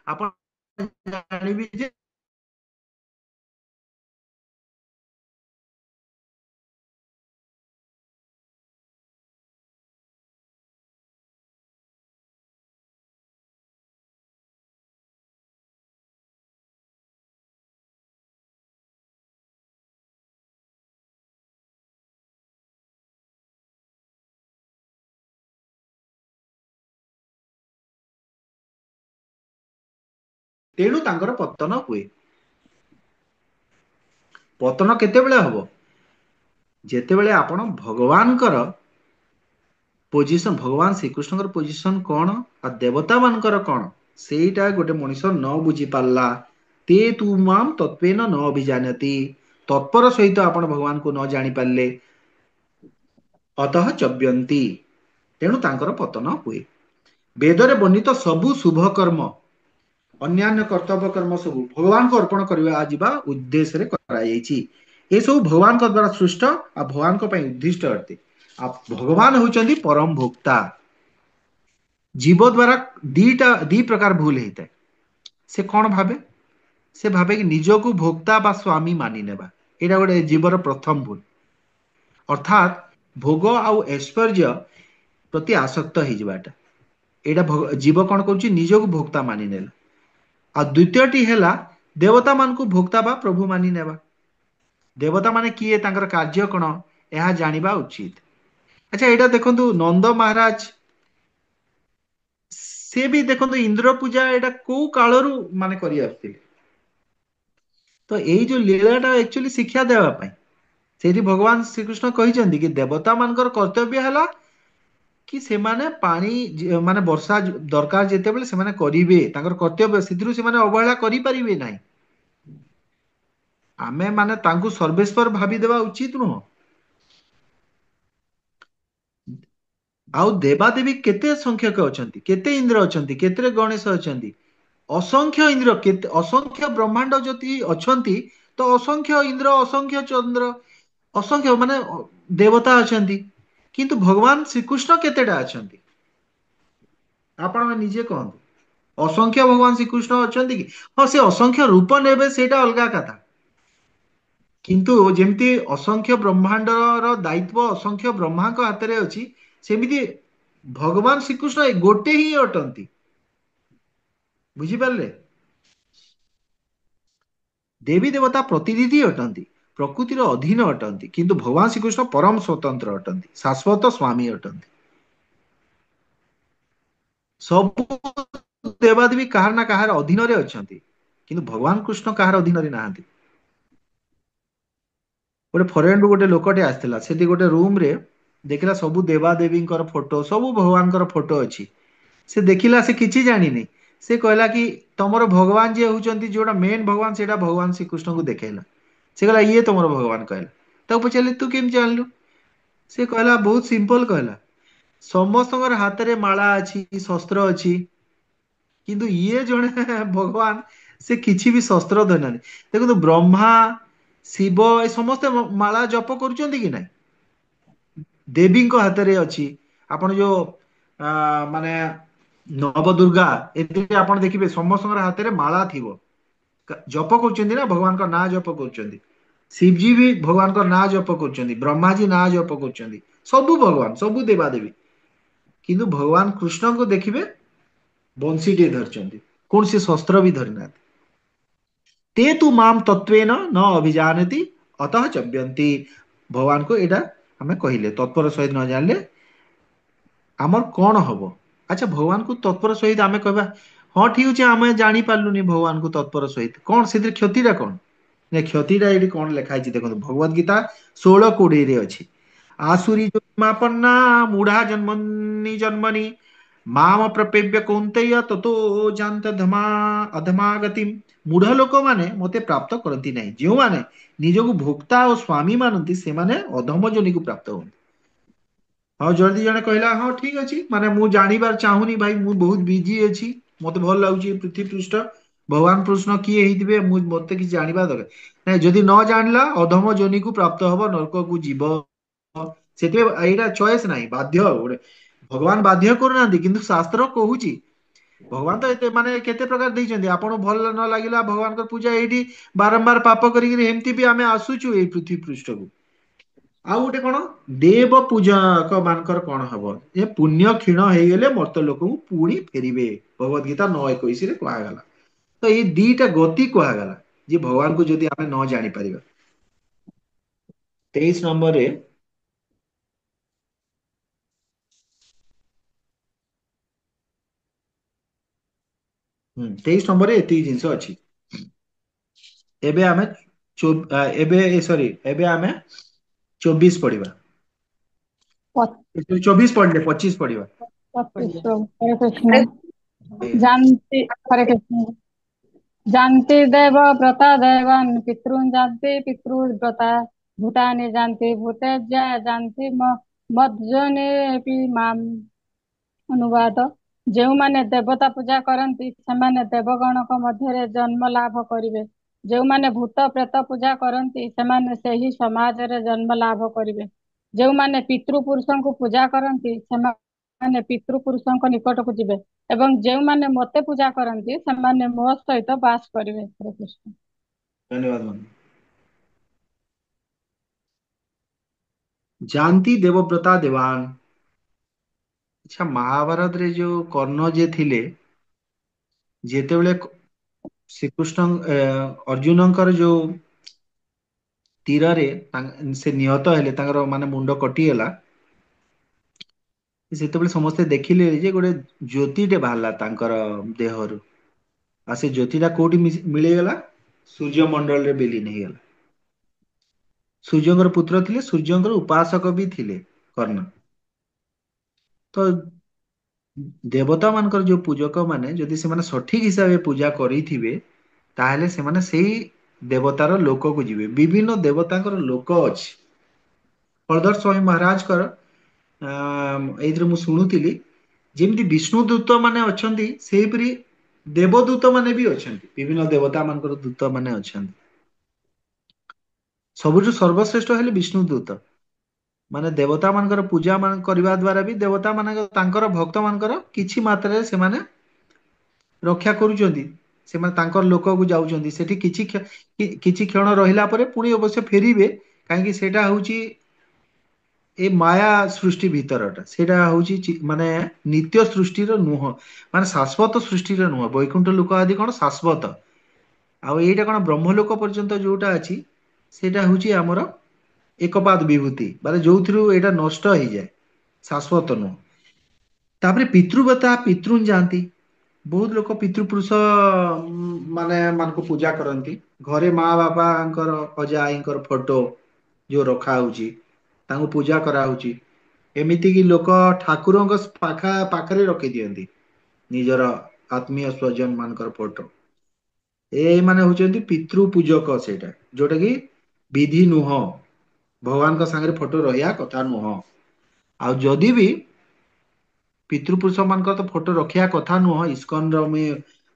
ଆପଣ ଜାଣିବି ଯେ ତେଣୁ ତାଙ୍କର ପତନ ହୁଏ। ପତନ କେତେବେଳେ ହବ? ଯେତେବେଳେ ଆପଣ ଭଗବାନଙ୍କର ପୋଜିସନ, ଭଗବାନ ଶ୍ରୀକୃଷ୍ଣଙ୍କର ପୋଜିସନ କଣ ଆଉ ଦେବତା ମାନଙ୍କର କଣ ସେଇଟା ଗୋଟେ ମଣିଷ ନ ବୁଝି ପାରିଲା, ତେ ତୁ ମାମ୍ ତତ୍ୱେନ ନ ଅଭିଜାନତି, ତତ୍ପର ସହିତ ଆପଣ ଭଗବାନଙ୍କୁ ନ ଜାଣି ପାରିଲେ ଅତଃ ଚବ୍ୟନ୍ତି, ତେଣୁ ତାଙ୍କର ପତନ ହୁଏ। ବେଦରେ ବର୍ଣ୍ଣିତ ସବୁ ଶୁଭ କର୍ମ, ଅନ୍ୟାନ୍ୟ କର୍ତ୍ତବ୍ୟ କର୍ମ ସବୁ ଭଗବାନଙ୍କୁ ଅର୍ପଣ କରିବା ଯିବା ଉଦ୍ଦେଶ୍ୟରେ କରାଯାଇଛି। ଏସବୁ ଭଗବାନଙ୍କ ଦ୍ଵାରା ସୃଷ୍ଟ ଆଉ ଭଗବାନଙ୍କ ପାଇଁ ଉଦ୍ଦିଷ୍ଟ ଅଟେ। ଆଉ ଭଗବାନ ହଉଛନ୍ତି ପରମ ଭୋକ୍ତା। ଜୀବ ଦ୍ଵାରା ଦି ପ୍ରକାର ଭୁଲ ହେଇଥାଏ। ସେ କଣ ଭାବେ? ସେ ଭାବେ କି ନିଜକୁ ଭୋକ୍ତା ବା ସ୍ଵାମୀ ମାନି ନେବା। ଏଇଟା ଗୋଟେ ଜୀବର ପ୍ରଥମ ଭୁଲ। ଅର୍ଥାତ୍ ଭୋଗ ଆଉ ଐଶ୍ୱର୍ଯ୍ୟ ପ୍ରତି ଆସକ୍ତ ହେଇଯିବାଟା। ଏଇଟା ଜୀବ କଣ କରୁଛି? ନିଜକୁ ଭୋକ୍ତା ମାନି ନେଲା। ଆଉ ଦ୍ଵିତୀୟଟି ହେଲା ଦେବତା ମାନଙ୍କୁ ଭୋକ୍ତା ବା ପ୍ରଭୁ ମାନି ନେବା। ଦେବତା ମାନେ କିଏ, ତାଙ୍କର କାର୍ଯ୍ୟ କଣ, ଏହା ଜାଣିବା ଉଚିତ। ଆଚ୍ଛା ଏଇଟା ଦେଖନ୍ତୁ ନନ୍ଦ ମହାରାଜ ସେ ବି ଦେଖନ୍ତୁ ଇନ୍ଦ୍ର ପୂଜା ଏଇଟା କୋଉ କାଳରୁ ମାନେ କରି ଆସୁଥିଲେ। ତ ଏଇ ଯୋଉ ଲୀଳାଟା ଆକ୍ଚୁଆଲି ଶିକ୍ଷା ଦେବା ପାଇଁ ସେଇଠି ଭଗବାନ ଶ୍ରୀକୃଷ୍ଣ କହିଛନ୍ତି କି ଦେବତା ମାନଙ୍କର କର୍ତ୍ତବ୍ୟ ହେଲା କି ସେମାନେ ପାଣି ମାନେ ବର୍ଷା ଦରକାର ଯେତେବେଳେ ସେମାନେ କରିବେ ତାଙ୍କର କର୍ତ୍ତବ୍ୟ, ସେଥିରୁ ସେମାନେ ଅବହେଳା କରିପାରିବେ ନାହିଁ। ଆମେ ମାନେ ତାଙ୍କୁ ସର୍ବେଶ୍ୱର ଭାବିଦେବା ଉଚିତ ନୁହଁ। ଆଉ ଦେବାଦେବୀ କେତେ ସଂଖ୍ୟକ ଅଛନ୍ତି, କେତେ ଇନ୍ଦ୍ର ଅଛନ୍ତି, କେତେ ଗଣେଶ ଅଛନ୍ତି? ଅସଂଖ୍ୟ ଇନ୍ଦ୍ର, କେତେ ଅସଂଖ୍ୟ ବ୍ରହ୍ମାଣ୍ଡ ଯଦି ଅଛନ୍ତି ତ ଅସଂଖ୍ୟ ଇନ୍ଦ୍ର, ଅସଂଖ୍ୟ ଚନ୍ଦ୍ର, ଅସଂଖ୍ୟ ମାନେ ଦେବତା ଅଛନ୍ତି। କିନ୍ତୁ ଭଗବାନ ଶ୍ରୀକୃଷ୍ଣ କେତେଟା ଅଛନ୍ତି ଆପଣ ନିଜେ କହନ୍ତୁ? ଅସଂଖ୍ୟ ଭଗବାନ ଶ୍ରୀକୃଷ୍ଣ ଅଛନ୍ତି କି? ହଁ, ସେ ଅସଂଖ୍ୟ ରୂପ ନେବେ ସେଇଟା ଅଲଗା କଥା। କିନ୍ତୁ ଯେମିତି ଅସଂଖ୍ୟ ବ୍ରହ୍ମାଣ୍ଡର ଦାୟିତ୍ବ ଅସଂଖ୍ୟ ବ୍ରହ୍ମାଙ୍କ ହାତରେ ଅଛି, ସେମିତି ଭଗବାନ ଶ୍ରୀକୃଷ୍ଣ ଗୋଟେ ହିଁ ଅଟନ୍ତି। ବୁଝିପାରିଲେ? ଦେବୀ ଦେବତା ପ୍ରତିନିଧି ଅଟନ୍ତି, ପ୍ରକୃତିର ଅଧୀନ ଅଟନ୍ତି, କିନ୍ତୁ ଭଗବାନ ଶ୍ରୀକୃଷ୍ଣ ପରମ ସ୍ୱତନ୍ତ୍ର ଅଟନ୍ତି, ଶାଶ୍ୱତ ସ୍ୱାମୀ ଅଟନ୍ତି। ସବୁ ଦେବାଦେବୀ କାହାର ନା କାହାର ଅଧୀନରେ ଅଛନ୍ତି, କିନ୍ତୁ ଭଗବାନ କୃଷ୍ଣ କାହାର ଅଧୀନରେ ନାହାନ୍ତି। ଗୋଟେ ଫରେନରୁ ଗୋଟେ ଲୋକଟେ ଆସିଥିଲା, ସେଠି ଗୋଟେ ରୁମରେ ଦେଖିଲା ସବୁ ଦେବାଦେବୀଙ୍କର ଫଟୋ, ସବୁ ଭଗବାନଙ୍କର ଫଟୋ ଅଛି। ସେ ଦେଖିଲା, ସେ କିଛି ଜାଣିନି। ସେ କହିଲା କି ତମର ଭଗବାନ ଯିଏ ହଉଛନ୍ତି, ଯୋଉଟା ମେନ୍ ଭଗବାନ ସେଇଟା ଭଗବାନ ଶ୍ରୀକୃଷ୍ଣଙ୍କୁ ଦେଖେଇଲା। ସେ କହିଲା ଇଏ ତମର ଭଗବାନ କହିଲା। ତାକୁ ପଚାରିଲେ ତୁ କେମିତି ଜାଣିଲୁ? ସେ କହିଲା ବହୁତ ସିମ୍ପଲ କହିଲା, ସମସ୍ତଙ୍କର ହାତରେ ମାଳା ଅଛି, ଶସ୍ତ୍ର ଅଛି, କିନ୍ତୁ ଇଏ ଜଣେ ଭଗବାନ, ସେ କିଛି ବି ଶସ୍ତ୍ର ଧରିନାହାନ୍ତି। ଦେଖନ୍ତୁ ବ୍ରହ୍ମା, ଶିବ ଏ ସମସ୍ତେ ମାଳା ଜପ କରୁଛନ୍ତି କି ନାଇଁ? ଦେବୀଙ୍କ ହାତରେ ଅଛି। ଆପଣ ଯୋଉ ମାନେ ନବଦୁର୍ଗା, ଏଥିରେ ଆପଣ ଦେଖିବେ ସମସ୍ତଙ୍କର ହାତରେ ମାଳା ଥିବ, ଜପ କରୁଛନ୍ତି ନା, ଭଗବାନଙ୍କ ନାଁ ଜପ କରୁଛନ୍ତି। ଶିବଜୀ ବି ଭଗବାନଙ୍କ ନାଁ ଜପ କରୁଛନ୍ତି, ବ୍ରହ୍ମାଜୀ ନାଁ ଜପ କରୁଛନ୍ତି, ସବୁ ଭଗବାନ, ସବୁ ଦେବାଦେବୀ। କିନ୍ତୁ ଭଗବାନ କୃଷ୍ଣଙ୍କୁ ଦେଖିବେ ବଂଶୀଟିଏ ଧରିଛନ୍ତି, କୌଣସି ଶସ୍ତ୍ର ବି ଧରିନାହାନ୍ତି। ତେ ତୁ ମାମ ତତ୍ୱେନ ନ ଅଭିଜାନତି ଅତଃ ଚବ୍ୟନ୍ତି। ଭଗବାନଙ୍କୁ ଏଇଟା ଆମେ କହିଲେ, ତତ୍ପର ସହିତ ନ ଜାଣିଲେ ଆମର କଣ ହବ? ଆଚ୍ଛା ଭଗବାନଙ୍କୁ ତତ୍ପର ସହିତ ଆମେ କହିବା ହଁ ଠିକ ଅଛି, ଆମେ ଜାଣିପାରିଲୁନି ଭଗବାନଙ୍କୁ ତତ୍ପର ସହିତ, କଣ ସେଥିରେ କ୍ଷତିଟା କଣ? ନା କ୍ଷତିଟା ଏଇଠି କଣ ଲେଖା ହେଇଛି ଦେଖନ୍ତୁ, ଭଗବତ ଗୀତା 16:20ରେ ଅଛି। ଆସୁରୀ ଜନ୍ମାପନ୍ନା ମୂଢା ଜନ୍ମନି ଜନ୍ମନି ମାମ ପ୍ରପେବ୍ୟ କୌନ୍ତେୟ ତतो ଜାନ୍ତ ଅଧମାଗତି। ମୂଢ ଲୋକମାନେ ମତେ ପ୍ରାପ୍ତ କରନ୍ତି ନାହିଁ, ଯେଉଁମାନେ ନିଜକୁ ଭୋକ୍ତା ଓ ସ୍ୱାମୀ ମାନନ୍ତି ସେମାନେ ଅଧମ ଯୋନିକୁ ପ୍ରାପ୍ତ ହୁଅନ୍ତି। ହଁ, ଯଦି ଜଣେ କହିଲା ହଁ ଠିକ ଅଛି, ମାନେ ମୁଁ ଜାଣିବାର ଚାହୁଁନି ଭାଇ, ମୁଁ ବହୁତ ବିଜି ଅଛି, ମତେ ଭଲ ଲାଗୁଛି ପୃଥ୍ୱୀ ପୃଷ୍ଠ, ଭଗବାନ କୃଷ୍ଣ କିଏ ହେଇଥିବେ, ମତେ କିଛି ଜାଣିବା ଦରକାର ନାଇଁ। ଯଦି ନ ଜାଣିଲା ଅଧମ ଯୋନିକୁ ପ୍ରାପ୍ତ ହବ, ନରକକୁ ଯିବ। ସେଥିପାଇଁ ଏଇଟା ଚଏସ ନାହିଁ, ବାଧ୍ୟ ଗୋଟେ। ଭଗବାନ ବାଧ୍ୟ କରୁନାହାନ୍ତି, କିନ୍ତୁ ଶାସ୍ତ୍ର କହୁଛି। ଭଗବାନ ତ ଏତେ ମାନେ କେତେ ପ୍ରକାର ଦେଇଛନ୍ତି, ଆପଣଙ୍କୁ ଭଲ ନ ଲାଗିଲା ଭଗବାନଙ୍କର ପୂଜା ଏଇଠି ବାରମ୍ବାର ପାପ କରିକିରି ଏମିତି ବି ଆମେ ଆସୁଛୁ ଏଇ ପୃଥ୍ୱୀ ପୃଷ୍ଠକୁ। ଆଉ ଗୋଟେ କଣ, ଦେବ ପୂଜକ ମାନଙ୍କର କଣ ହବ? ଯେ ପୁଣ୍ୟ କ୍ଷୀଣ ହେଇଗଲେ ମର୍ତ୍ତ ଲୋକକୁ ପୁଣି ଫେରିବେ, ଭଗବତ ଗୀତା 9:21ରେ କୁହାଗଲା। ତ ଏଇ ଦିଟା ଗତି କୁହାଗଲା, ଯେ ଭଗବାନଙ୍କୁ ଯଦି ଆମେ ନ ଜାଣିପାରିବା। 23 ନମ୍ବରରେ 23 ନମ୍ବରରେ ଏତିକି ଜିନିଷ ଅଛି। ଏବେ ଆମେ ଏବେ ଆମେ 24 ପଢିବା। 24 ପଢିଲେ 25 ପଢିବା। पच्चीस ପଢିଲେ हरे कृष्ण। जानती, हरे कृष्ण। जानती देव व्रता देवान् पितॄन् जानती पितृव्रता भूतानि जानती भूतेज्या जानती मज्जनेऽपि माम्। ଅନୁବାଦ, ଯେଉଁମାନେ ଦେବତା ପୂଜା କରନ୍ତି ସେମାନେ ଦେବଗଣଙ୍କ ମଧ୍ୟରେ ଜନ୍ମ ଲାଭ କରିବେ। ଯେଉଁମାନେ ଭୂତ ପ୍ରେତ ପୂଜା କରନ୍ତି ସେମାନେ ସେହି ସମାଜରେ ଜନ୍ମ ଲାଭ କରିବେ। ଯେଉଁମାନେ ପିତୃପୁରୁଷଙ୍କୁ ପୂଜା କରନ୍ତି ସେମାନେ ପିତୃପୁରୁଷଙ୍କ ନିକଟକୁ ଯିବେ ଏବଂ ଯେଉଁମାନେ ମୋତେ ପୂଜା କରନ୍ତି ସେମାନେ ମୋ ସହିତ ବାସ କରିବେ। ହରେ କୃଷ୍ଣ। ଧନ୍ୟବାଦ ବନ୍ଧୁ। ଜାନ୍ତି ଦେବବ୍ରତା ଦେବାନ। ଆଚ୍ଛା ମହାଭାରତରେ ଯୋଉ କର୍ଣ୍ଣ ଯିଏ ଥିଲେ, ଯେତେବେଳେ ଶ୍ରୀକୃଷ୍ଣ ଅର୍ଜୁନଙ୍କର ଯୋଉ ତୀରରେ ସେ ନିହତ ହେଲେ, ତାଙ୍କର ମାନେ ମୁଣ୍ଡ କଟିଗଲା, ସେତେବେଳେ ସମସ୍ତେ ଦେଖିଲେ ଯେ ଗୋଟେ ଜ୍ୟୋତିଟେ ବାହାରିଲା ତାଙ୍କର ଦେହରୁ। ଆଉ ସେ ଜ୍ୟୋତିଟା କୋଉଠି ମିଳିଗଲା? ସୂର୍ଯ୍ୟମଣ୍ଡଳରେ ବିଲୀନ ହେଇଗଲା। ସୂର୍ଯ୍ୟଙ୍କର ପୁତ୍ର ଥିଲେ, ସୂର୍ଯ୍ୟଙ୍କର ଉପାସକ ବି ଥିଲେ କର୍ଣ୍ଣ। ତ ଦେବତା ମାନଙ୍କର ଯୋଉ ପୂଜକ ମାନେ ଯଦି ସେମାନେ ସଠିକ ହିସାବରେ ପୂଜା କରିଥିବେ, ତାହେଲେ ସେମାନେ ସେଇ ଦେବତାର ଲୋକକୁ ଯିବେ। ବିଭିନ୍ନ ଦେବତାଙ୍କର ଲୋକ ଅଛି। ହଳଧର ସ୍ୱାମୀ ମହାରାଜଙ୍କର ଏଇଥିରେ ମୁଁ ଶୁଣୁଥିଲି, ଯେମିତି ବିଷ୍ଣୁ ଦୂତ ମାନେ ଅଛନ୍ତି, ସେହିପରି ଦେବଦୂତ ମାନେ ବି ଅଛନ୍ତି। ବିଭିନ୍ନ ଦେବତା ମାନଙ୍କର ଦୂତ ମାନେ ଅଛନ୍ତି। ସବୁଠୁ ସର୍ବଶ୍ରେଷ୍ଠ ହେଲେ ବିଷ୍ଣୁ ଦୂତ। ମାନେ ଦେବତା ମାନଙ୍କର ପୂଜା କରିବା ଦ୍ୱାରା ବି ଦେବତା ମାନଙ୍କ ତାଙ୍କର ଭକ୍ତ ମାନଙ୍କର କିଛି ମାତ୍ରାରେ ସେମାନେ ରକ୍ଷା କରୁଛନ୍ତି। ସେମାନେ ତାଙ୍କର ଲୋକକୁ ଯାଉଛନ୍ତି, ସେଠି କିଛି କ୍ଷଣ ରହିଲା ପରେ ପୁଣି ଅବଶ୍ୟ ଫେରିବେ। କାହିଁକି? ସେଇଟା ହଉଛି ଏ ମାୟା ସୃଷ୍ଟି ଭିତରଟା। ସେଇଟା ହଉଛି ମାନେ ନିତ୍ୟ ସୃଷ୍ଟିର ନୁହଁ, ମାନେ ଶାଶ୍ୱତ ସୃଷ୍ଟିର ନୁହଁ। ବୈକୁଣ୍ଠ ଲୋକ ଆଦି କଣ ଶାଶ୍ୱତ, ଆଉ ଏଇଟା କଣ ବ୍ରହ୍ମଲୋକ ପର୍ଯ୍ୟନ୍ତ ଯୋଉଟା ଅଛି ସେଇଟା ହଉଛି ଆମର ଏକପାଦ ବିଭୂତି, ମାନେ ଯୋଉଥିରୁ ଏଇଟା ନଷ୍ଟ ହେଇଯାଏ, ଶାଶ୍ୱତ ନୁହଁ। ତାପରେ ପିତୃବ୍ରତା ପିତୃନ୍ ଯାଆନ୍ତି। ବହୁତ ଲୋକ ପିତୃପୁରୁଷ ମାନେ ମାନଙ୍କୁ ପୂଜା କରନ୍ତି। ଘରେ ମା ବାପାଙ୍କର, ଅଜା ଆଈଙ୍କର ଫଟୋ ଯୋଉ ରଖା ହଉଛି, ତାଙ୍କୁ ପୂଜା କରାହଉଛି। ଏମିତିକି ଲୋକ ଠାକୁରଙ୍କ ପାଖରେ ରଖିଦିଅନ୍ତି ନିଜର ଆତ୍ମୀୟ ସ୍ୱଜନ ମାନଙ୍କର ଫଟୋ। ଏମାନେ ହଉଛନ୍ତି ପିତୃ ପୂଜକ। ସେଇଟା ଯୋଉଟା କି ବିଧି ନୁହଁ, ଭଗବାନଙ୍କ ସାଙ୍ଗରେ ଫଟୋ ରହିବା କଥା ନୁହଁ। ଆଉ ଯଦି ବି ପିତୃପୁରୁଷ ମାନଙ୍କର ତ ଫଟୋ ରଖିବା କଥା ନୁହଁ। ଇସ୍କନର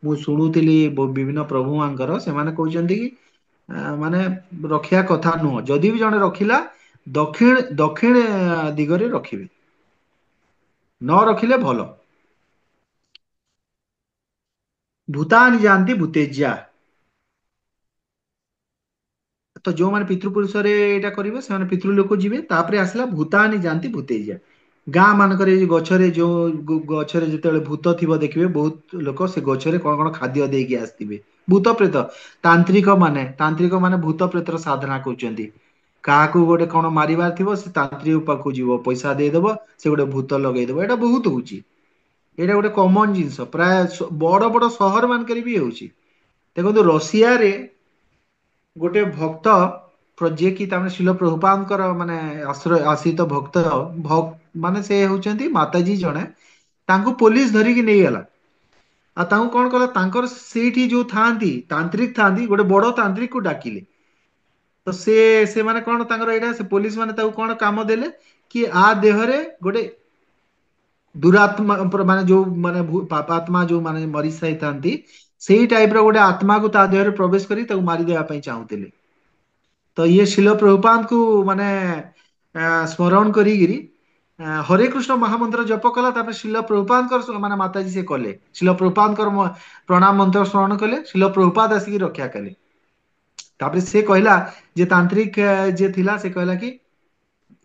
ମୁଁ ଶୁଣୁଥିଲି ବିଭିନ୍ନ ପ୍ରଭୁ ମାନଙ୍କର, ସେମାନେ କହୁଛନ୍ତି କି ମାନେ ରଖିବା କଥା ନୁହଁ। ଯଦି ବି ଜଣେ ରଖିଲା, ଦକ୍ଷିଣ ଦିଗରେ ରଖିବେ, ନ ରଖିଲେ ଭଲ। ଭୂତାନି ଯାଆନ୍ତି ଭୂତେଜ୍ୟା। ତ ଯୋଉମାନେ ପିତୃପୁରୁଷରେ ଏଇଟା କରିବେ, ସେମାନେ ପିତୃଲୋକ ଯିବେ। ତାପରେ ଆସିଲା ଭୂତାନି ଯାଆନ୍ତି ଭୂତେଜ୍ୟା। ଗାଁ ମାନଙ୍କରେ ଗଛରେ ଯୋଉ ଗଛରେ ଯେତେବେଳେ ଭୂତ ଥିବ ଦେଖିବେ, ବହୁତ ଲୋକ ସେ ଗଛରେ କଣ କଣ ଖାଦ୍ୟ ଦେଇକି ଆସିଥିବେ। ଭୂତ ପ୍ରେତ, ତାନ୍ତ୍ରିକ ମାନେ ଭୂତ ପ୍ରେତର ସାଧନା କରୁଛନ୍ତି। କାହାକୁ ଗୋଟେ କଣ ମାରିବାର ଥିବ, ସେ ତାନ୍ତ୍ରିକ ପାଖକୁ ଯିବ, ପଇସା ଦେଇଦବ, ସେ ଗୋଟେ ଭୂତ ଲଗେଇଦବ। ଏଇଟା ବହୁତ ହଉଛି। ଏଇଟା ଗୋଟେ କମନ ଜିନିଷ, ପ୍ରାୟ ବଡ ବଡ ସହର ମାନଙ୍କରେ ବି ହଉଛି। ଦେଖନ୍ତୁ ରଷିଆରେ ଗୋଟେ ଭକ୍ତ, ଯିଏକି ତାମାନେ ଶିଳ ପ୍ରଭୁପାଦଙ୍କର ମାନେ ଆଶ୍ରିତ ଭକ୍ତ, ମାନେ ସେ ହଉଛନ୍ତି ମାତାଜୀ ଜଣେ। ତାଙ୍କୁ ପୋଲିସ ଧରିକି ନେଇଗଲା। ଆଉ ତାଙ୍କୁ କଣ କଲା, ତାଙ୍କର ସେଇଠି ଯୋଉ ଥାଆନ୍ତି ତାନ୍ତ୍ରିକ ଥାଆନ୍ତି, ଗୋଟେ ବଡ ତାନ୍ତ୍ରିକକୁ ଡାକିଲେ। ତ ସେମାନେ କଣ ତାଙ୍କର ଏଇଟା, ସେ ପୋଲିସ ମାନେ ତାକୁ କଣ କାମ ଦେଲେ କି ଆ ଦେହରେ ଗୋଟେ ଦୁରାତ୍ମା, ମାନେ ଯୋଉ ମାନେ ପାପାତ୍ମା ଯୋଉ ମାନେ ମରି ଯାଇଥାନ୍ତି, ସେଇ ଟାଇପର ଗୋଟେ ଆତ୍ମାକୁ ତା ଦେହରେ ପ୍ରବେଶ କରି ତାକୁ ମାରିଦେବା ପାଇଁ ଚାହୁଁଥିଲେ। ତ ଇଏ ଶିଳ ପ୍ରଭୁପାଦଙ୍କୁ ମାନେ ସ୍ମରଣ କରିକିରି ହରେ କୃଷ୍ଣ ମହାମନ୍ତ୍ର ଜପ କଲା। ତାପରେ ଶିଳ ପ୍ରଭୁପାଦଙ୍କର ମାନେ ମାତାଜୀ ସେ କଲେ, ଶିଳ ପ୍ରଭୁପାଦଙ୍କର ପ୍ରଣାମ ମନ୍ତ୍ର ସ୍ମରଣ କଲେ, ଶିଳ ପ୍ରଭୁପାଦ ଆସିକି ରକ୍ଷା କଲେ। ତାପରେ ସେ କହିଲା, ଯେ ତାନ୍ତ୍ରିକ ଯିଏ ଥିଲା, ସେ କହିଲା କି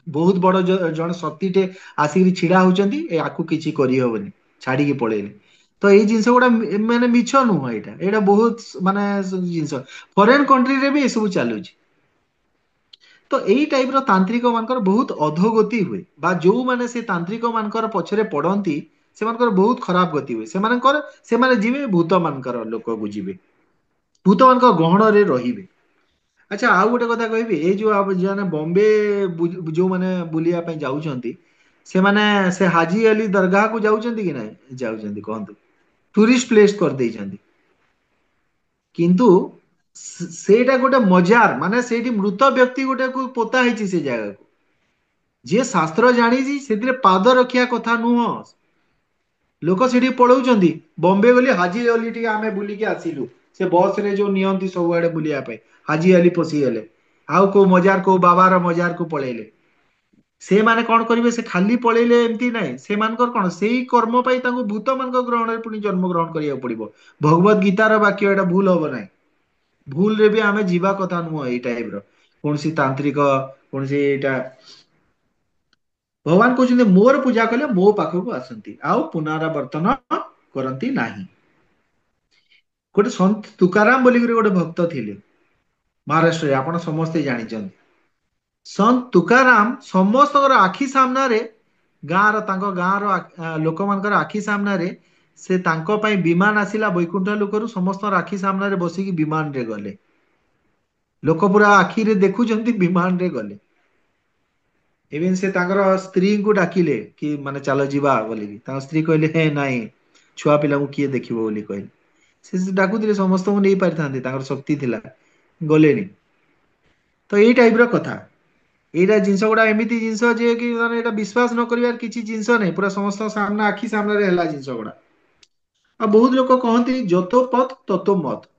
ବହୁତ ବଡ ଜଣେ ଶକ୍ତିଟେ ଆସିକିରି ଛିଡା ହଉଛନ୍ତି, ଆକୁ କିଛି କରିହବନି, ଛାଡିକି ପଳେଇଲେ। ତ ଏଇ ଜିନିଷ ଗୁଡା ମାନେ ମିଛ ନୁହଁ। ଏଇଟା ବହୁତ ମାନେ ଜିନିଷ ଫରେନ କଣ୍ଟ୍ରିରେ ବି ଏସବୁ ଚାଲୁଛି। ତ ଏଇ ଟାଇପର ତାନ୍ତ୍ରିକ ମାନଙ୍କର ବହୁତ ଅଧୋଗତି ହୁଏ, ବା ଯୋଉମାନେ ସେ ତାନ୍ତ୍ରିକ ମାନଙ୍କର ପଛରେ ପଡନ୍ତି, ସେମାନଙ୍କର ବହୁତ ଖରାପ ଗତି ହୁଏ। ସେମାନେ ଯିବେ ଭୂତ ମାନଙ୍କର ଲୋକକୁ ଯିବେ, ଭୂତ ମାନଙ୍କ ଗହଣରେ ରହିବେ। ଆଚ୍ଛା, ଆଉ ଗୋଟେ କଥା କହିବି, ଏଇ ଯୋଉ ଯୋଉମାନେ ବମ୍ବେ ଯୋଉମାନେ ବୁଲିବା ପାଇଁ ଯାଉଛନ୍ତି, ସେମାନେ ସେ ହାଜି ଅଲି ଦରଗାହକୁ ଯାଉଛନ୍ତି କି ନାଇଁ? ଯାଉଛନ୍ତି। କହନ୍ତୁ, ଟୁରିଷ୍ଟ ପ୍ଲେସ କରିଦେଇଛନ୍ତି। କିନ୍ତୁ ସେଇଟା ଗୋଟେ ମଜାର, ମାନେ ସେଇଠି ମୃତ ବ୍ୟକ୍ତି ଗୋଟେକୁ ପୋତା ହେଇଛି ସେ ଜାଗାକୁ। ଯିଏ ଶାସ୍ତ୍ର ଜାଣିଛି ସେଥିରେ ପାଦ ରଖିବା କଥା ନୁହଁ। ଲୋକ ସେଠି ପଳଉଛନ୍ତି, ବମ୍ବେ ଗଲି ହାଜି ଅଲି ଟିକେ ଆମେ ବୁଲିକି ଆସିଲୁ। ସେ ବସ ରେ ଯୋଉ ନିଅନ୍ତି ସବୁଆଡେ ବୁଲିବା ପାଇଁ, ହାଜି ଅଲି ପଶିଗଲେ। ଆଉ କୋଉ ମଜାର, କୋଉ ବାବାର ମଜାରକୁ ପଳେଇଲେ। ସେମାନେ କଣ କରିବେ, ସେ ଖାଲି ପଳେଇଲେ ଏମିତି ନାହିଁ। ସେମାନଙ୍କର କଣ, ସେଇ କର୍ମ ପାଇଁ ତାଙ୍କୁ ଭୂତ ମାନଙ୍କ ଗ୍ରହଣରେ ପୁଣି ଜନ୍ମ ଗ୍ରହଣ କରିବାକୁ ପଡିବ। ଭଗବତ ଗୀତାର ବାକ୍ୟ, ଏଇଟା ଭୁଲ ହବ ନାହିଁ। ଭୁଲରେ ବି ଆମେ ଯିବା କଥା ନୁହଁ। ଏଇ ଟାଇପର କୌଣସି ତାନ୍ତ୍ରିକ, କୌଣସି ଏଇଟା ଭଗବାନ କହୁଛନ୍ତି, ମୋର ପୂଜା କଲେ ମୋ ପାଖକୁ ଆସନ୍ତି, ଆଉ ପୁନରାବର୍ତ୍ତନ କରନ୍ତି ନାହିଁ। ଗୋଟେ ସନ୍ଥ ତୁକାରାମ ବୋଲିକରି ଗୋଟେ ଭକ୍ତ ଥିଲେ ମହାରାଷ୍ଟ୍ରରେ, ଆପଣ ସମସ୍ତେ ଜାଣିଛନ୍ତି। ସନ୍ଥ ତୁକାରାମ ସମସ୍ତଙ୍କର ଆଖି ସାମ୍ନାରେ ଗାଁର ଲୋକମାନଙ୍କର ଆଖି ସାମ୍ନାରେ ସେ ତାଙ୍କ ପାଇଁ ବିମାନ ଆସିଲା ବୈକୁଣ୍ଠ ଲୋକରୁ, ସମସ୍ତଙ୍କ ଆଖି ସାମ୍ନାରେ ବସିକି ବିମାନରେ ଗଲେ। ଲୋକ ପୁରା ଆଖିରେ ଦେଖୁଛନ୍ତି, ବିମାନରେ ଗଲେ। ଇଭେନ୍ ସେ ତାଙ୍କର ସ୍ତ୍ରୀଙ୍କୁ ଡାକିଲେ କି ମାନେ ଚାଲ ଯିବା ବୋଲିକି। ତାଙ୍କ ସ୍ତ୍ରୀ କହିଲେ ହେ ନାଇଁ, ଛୁଆ ପିଲାଙ୍କୁ କିଏ ଦେଖିବ ବୋଲି କହିଲେ। ସେ ଡାକୁଥିଲେ, ସମସ୍ତଙ୍କୁ ନେଇ ପାରିଥାନ୍ତେ, ତାଙ୍କର ଶକ୍ତି ଥିଲା, ଗଲେନି। ତ ଏଇ ଟାଇପ ର କଥା। ଏଇଟା ଜିନିଷ ଗୁଡା ଏମିତି ଜିନିଷ ଯେ କି ମାନେ ଏଇଟା ବିଶ୍ୱାସ ନ କରିବାର କିଛି ଜିନିଷ ନାହିଁ, ପୁରା ସମସ୍ତଙ୍କ ସାମ୍ନା ଆଖି ସାମ୍ନାରେ ହେଲା ଜିନିଷ ଗୁଡା। ଆଉ ବହୁତ ଲୋକ କହନ୍ତି ଯତୋ ପଥ ତତୋ ମତ।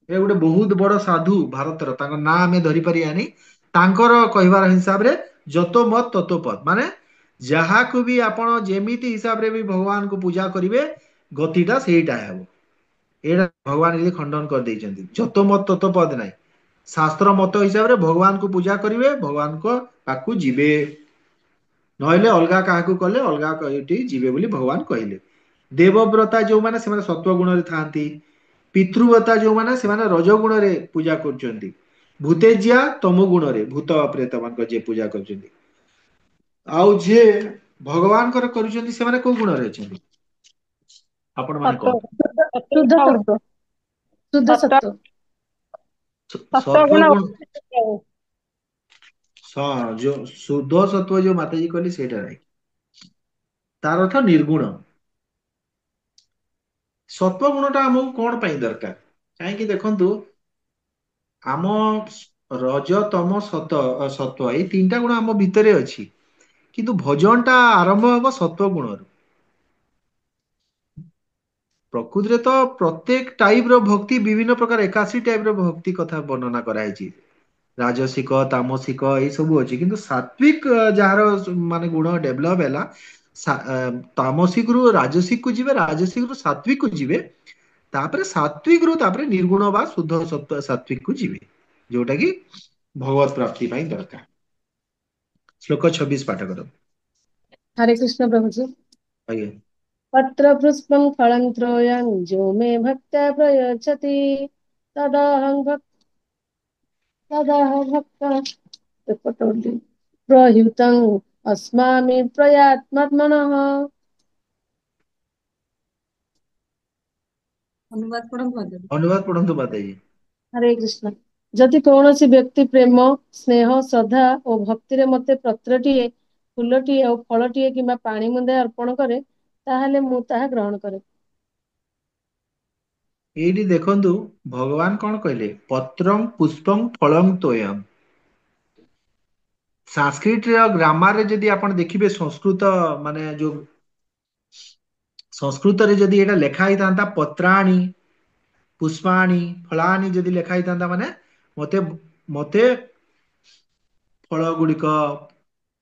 ଏ ଗୋଟେ ବହୁତ ବଡ ସାଧୁ ଭାରତର, ତାଙ୍କ ନାଁ ଆମେ ଧରିପାରିବାନି। ତାଙ୍କର କହିବାର ହିସାବରେ ଯତୋ ମତ ତତୋ ପଥ, ମାନେ ଯାହାକୁ ବି ଆପଣ ଯେମିତି ହିସାବରେ ବି ଭଗବାନଙ୍କୁ ପୂଜା କରିବେ, ଗତିଟା ସେଇଟା ହେବ। ଏଇଟା ଭଗବାନ ଏଠି ଖଣ୍ଡନ କରିଦେଇଛନ୍ତି। ଯତୋ ମତ ତତୋ ପଥ ନାହିଁ। ଶାସ୍ତ୍ର ମତ ହିସାବରେ ଭଗବାନଙ୍କୁ ପୂଜା କରିବେ, ଭଗବାନଙ୍କ ପାଖକୁ ଯିବେ। ନହେଲେ ଅଲଗା କାହାକୁ କଲେ ଅଲଗା ଏଠି ଯିବେ ବୋଲି ଭଗବାନ କହିଲେ। ଦେବବ୍ରତା ଯୋଉମାନେ, ସେମାନେ ସତ୍ୱ ଗୁଣରେ ଥାନ୍ତି। ପିତୃବ୍ରତା ଯୋଉମାନେ, ସେମାନେ ରଜ ଗୁଣରେ ପୂଜା କରୁଛନ୍ତି। ଭୂତେଜିଆ ତମ ଗୁଣରେ, ଭୂତ ପ୍ରେତ ମାନଙ୍କ ଯିଏ ପୂଜା କରୁଛନ୍ତି। ଆଉ ଯିଏ ଭଗବାନଙ୍କର କରୁଛନ୍ତି, ସେମାନେ କୋଉ ଗୁଣରେ ଅଛନ୍ତି? ଆପଣ ମାନେ ସତ୍ୟ କହନ୍ତୁ। ଶୁଦ୍ଧ ସତ୍ୟ ଶୁଦ୍ଧ ସତ୍ୟ ସତ୍ଵ। ସତ୍ୟ ସତ୍ୱ ଗୁଣ ଗୁଣ, ଯୋଉ ଶୁଦ୍ଧ ସତ୍ୱ ଯୋଉ ମାତାଜୀ କହିଲେ ସେଇଟା ନାହିଁ। ତାର ଅର୍ଥ ନିର୍ଗୁଣ। ସତ୍ୱ ଗୁଣଟା ଆମକୁ କଣ ପାଇଁ ଦରକାର? କାହିଁକି ଦେଖନ୍ତୁ, ଆମ ରଜ ତମ ସତ୍ୱ, ଏଇ ତିନିଟା ଗୁଣ ଆମ ଭିତରେ ଅଛି। କିନ୍ତୁ ଭଜନ ଟା ଆରମ୍ଭ ହବ ସତ୍ୱ ଗୁଣରୁ। ପ୍ରକୃତିରେ ତ ପ୍ରତ୍ୟେକ ଟାଇପ ର ଭକ୍ତି, ବିଭିନ୍ନ ପ୍ରକାର 81 ଟାଇପ ର ଭକ୍ତି କଥା ବର୍ଣ୍ଣନା କରାଯାଇଛି। ରାଜସିକ, ତାମସିକ ଏଇ ସବୁ ଅଛି। କିନ୍ତୁ ସାତ୍ବିକ ଯାହାର ମାନେ ଗୁଣ ଡେଭଲପ ହେଲା, ତାମସିକରୁ ରାଜସିକକୁ ଯିବେ, ରାଜସିକରୁ ସାତ୍ବିକକୁ ଯିବେ, ତାପରେ ସାତ୍ବିକରୁ ତାପରେ ନିର୍ଗୁଣ ବା ଶୁଦ୍ଧ ସାତ୍ବିକକୁ ଯିବେ, ଯୋଉଟା କି ଭଗବତ ପ୍ରାପ୍ତି ପାଇଁ ଦରକାର। ଶ୍ଲୋକ 26 ପାଠ କର। हरे कृष्ण प्रभु जी। ଆଜ୍ଞା। पत्र पुष्पं फलं त्रोयं जो मे भक्त्या प्रयच्छति तदहं भक्त तदहं भक्त प्रयुतं अस्मामि प्रयात्मनः। अनुवाद पढ़ो। ଅନୁବାଦ ପଢନ୍ତୁ ମାତାଜୀ। ହରେ କୃଷ୍ଣ। ଯଦି କୌଣସି ବ୍ୟକ୍ତି ପ୍ରେମ, ସ୍ନେହ, ଶ୍ରଦ୍ଧା ଓ ଭକ୍ତିରେ ମତେ ପତ୍ରଟିଏ, ଫୁଲଟିଏ ଓ ଫଳଟିଏ କିମ୍ବା ପାଣି ମୁନ୍ଦାଏ ଅର୍ପଣ କରେ, ତାହେଲେ ମୁଁ ତାହା ଗ୍ରହଣ କରେ। ଏଇଠି ଦେଖନ୍ତୁ, ଭଗବାନ କଣ କହିଲେ? ପତ୍ରଂ ପୁଷ୍ପଂ ଫଳଂ ତୋୟମ୍। ସାଂସ୍କ୍ରିଟ ଗ୍ରାମାରରେ ଯଦି ଆପଣ ଦେଖିବେ, ସଂସ୍କୃତ ମାନେ ଯୋଉ ସଂସ୍କୃତରେ ଯଦି ଏଇଟା ଲେଖା ହେଇଥାନ୍ତା ପତ୍ରାଣୀ ପୁଷ୍ପାଣୀ ଫଳାନି ଯଦି ଲେଖା ହେଇଥାନ୍ତା, ମାନେ ମତେ ମତେ ଫଳ ଗୁଡିକ,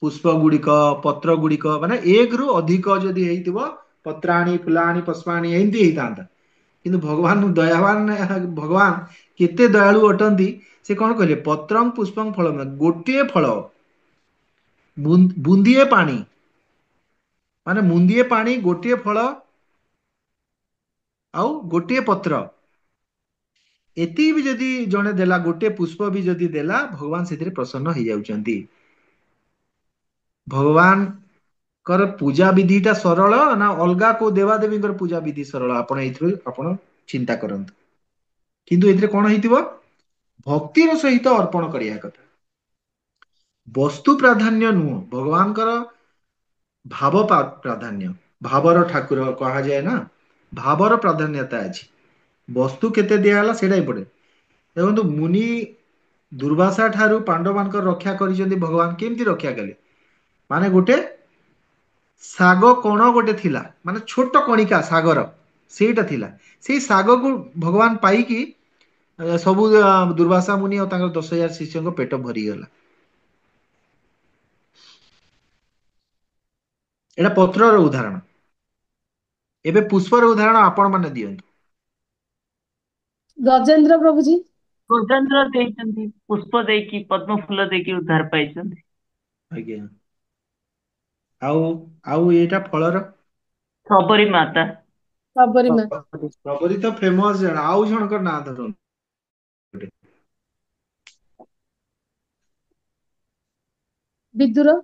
ପୁଷ୍ପ ଗୁଡିକ, ପତ୍ର ଗୁଡିକ, ମାନେ ଏକରୁ ଅଧିକ ଯଦି ହେଇଥିବ, ପତ୍ରାଣୀ ଫୁଲାଣୀ ପୁଷ୍ପାଣୀ ଏମିତି ହେଇଥାନ୍ତା। କିନ୍ତୁ ଭଗବାନ ଦୟାବାନ, ଭଗବାନ କେତେ ଦୟାଳୁ ଅଟନ୍ତି। ସେ କଣ କହିଲେ? ପତ୍ରଂ ପୁଷ୍ପଂ ଫଳଂ, ଗୋଟିଏ ଫଳ, ବୁନ୍ଦିଏ ପାଣି, ମାନେ ମୁନ୍ଦିଏ ପାଣି, ଗୋଟିଏ ଫଳ ଆଉ ଗୋଟିଏ ପତ୍ର, ଏତିକି ବି ଯଦି ଜଣେ ଦେଲା, ଗୋଟେ ପୁଷ୍ପ ବି ଯଦି ଦେଲା, ଭଗବାନ ସେଥିରେ ପ୍ରସନ୍ନ ହେଇଯାଉଛନ୍ତି। ଭଗବାନଙ୍କର ପୂଜା ବିଧିଟା ସରଳ ନା ଅଲଗା କୋଉ ଦେବାଦେବୀଙ୍କର ପୂଜା ବିଧି ସରଳ? ଆପଣ ଏଇଥିରୁ ଆପଣ ଚିନ୍ତା କରନ୍ତୁ। କିନ୍ତୁ ଏଥିରେ କଣ ହେଇଥିବ? ଭକ୍ତିର ସହିତ ଅର୍ପଣ କରିବା କଥା। ବସ୍ତୁ ପ୍ରାଧାନ୍ୟ ନୁହଁ, ଭଗବାନଙ୍କର ଭାବ ପ୍ରାଧାନ୍ୟ। ଭାବର ଠାକୁର କୁହାଯାଏ ନା, ଭାବର ପ୍ରାଧାନ୍ୟତା ଅଛି। ବସ୍ତୁ କେତେ ଦିଆହେଲା ସେଇଟା ଇମ୍ପୋର୍ଟାଣ୍ଟ। ଦେଖନ୍ତୁ, ମୁନି ଦୁର୍ବାସା ଠାରୁ ପାଣ୍ଡବମାନଙ୍କର ରକ୍ଷା କରିଛନ୍ତି ଭଗବାନ। କେମିତି ରକ୍ଷା କଲେ? ମାନେ ଗୋଟେ ଶାଗ କଣ ଗୋଟେ ଥିଲା, ମାନେ ଛୋଟ କଣିକା ଶାଗର, ସେଇଟା ଥିଲା। ସେଇ ଶାଗକୁ ଭଗବାନ ପାଇକି ସବୁ ଦୁର୍ବାସା ମୁନି ଆଉ ତାଙ୍କର 10,000 ଶିଷ୍ୟଙ୍କ ପେଟ ଭରିଗଲା। ଏଇଟା ପତ୍ରର ଉଦାହରଣ। ଏବେ ପୁଷ୍ପର ଉଦାହରଣ ଆପଣ ମାନେ ଦିଅନ୍ତୁ। ଗଜେନ୍ଦ୍ର ପ୍ରଭୁଜୀ। ସ୍ୱତନ୍ତ୍ର ଦେଇଛନ୍ତି, ପୁଷ୍ପ ଦେଇକି, ପଦ୍ମ ଫୁଲ ଦେଇକି ଉଦ୍ଧାର ପାଇଛନ୍ତି। ଆଜ୍ଞା। ଆଉ ଆଉ ଏଇଟା ଫଳର ଶବରୀ ମାତା। ଶବରୀ ମା। ସବରୀ ତ ଫେମସ ଜଣ, ଆଉ ଜଣଙ୍କର ନାଁ ଧରନ୍ତୁ। ବିଦୁର।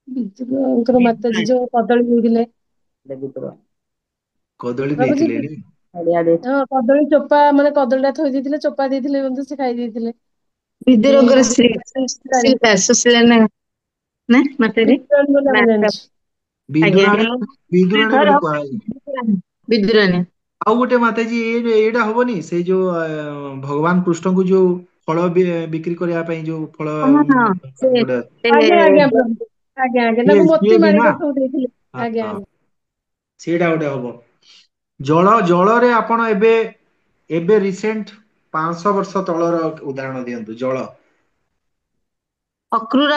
ବିଦୁରଙ୍କର ମାତାଜୀ ଯୋଉ କଦଳୀ ଦେଇଥିଲେ ବିଦୁର କଦଳୀ ବାବୁଜୀ। ଦେଇଥିଲେ ନି? ନଡ଼ିଆ ଦେଇଥିଲେ। ହଁ କଦଳୀ ଚୋପା ମାନେ କଦଳୀଟା ଥୋଇ ଦେଇଥିଲେ, ଚୋପା ଦେଇଥିଲେ ମଧ୍ୟ ସେ ଖାଇ ଦେଇଥିଲେ। ବିଦୁରଙ୍କର ସ୍ତ୍ରୀ ରାଣୀ ସୁଶୀଳା ନା ନା ମାତାଜୀ ବିଦୁରାଣୀ ବୋଲି ନା ଆମେ ଜାଣିଛୁ। ଆଜ୍ଞା ବିଦୁରାଣୀ ବୋଲି କୁହାଯାଏ। ବିଦୁରାଣୀ। ଆଉ ଗୋଟେ ମାତାଜୀ ଏଇଟା ହବନି ସେଇ ଯୋଉ ଭଗବାନ କୃଷ୍ଣଙ୍କୁ ଯୋଉ ଫଳ ବିକ୍ରି କରିବା ପାଇଁ ଯୋଉ ଫଳ ହଁ ହଁ ସେ ଗୋଟେ ଆଜ୍ଞା ଆଜ୍ଞା ପ୍ରଭୁ ଆଜ୍ଞା ଆଜ୍ଞା ସିଏ ତାଙ୍କୁ ସିଏ ମୋତି ବି ନା ମାଣିକ ସବୁ ଦେଇଥିଲେ। ଆଜ୍ଞା ହଁ, ଆଜ୍ଞା। ସେଇଟା ଗୋଟେ ହବ। ଜଳରେ ଆପଣ ଏବେ ଏବେ ରିସେଣ୍ଟ 500 ବର୍ଷ ତଳର ଉଦାହରଣ ଦିଅନ୍ତୁ। ଜଳ ଅକ୍ରୁର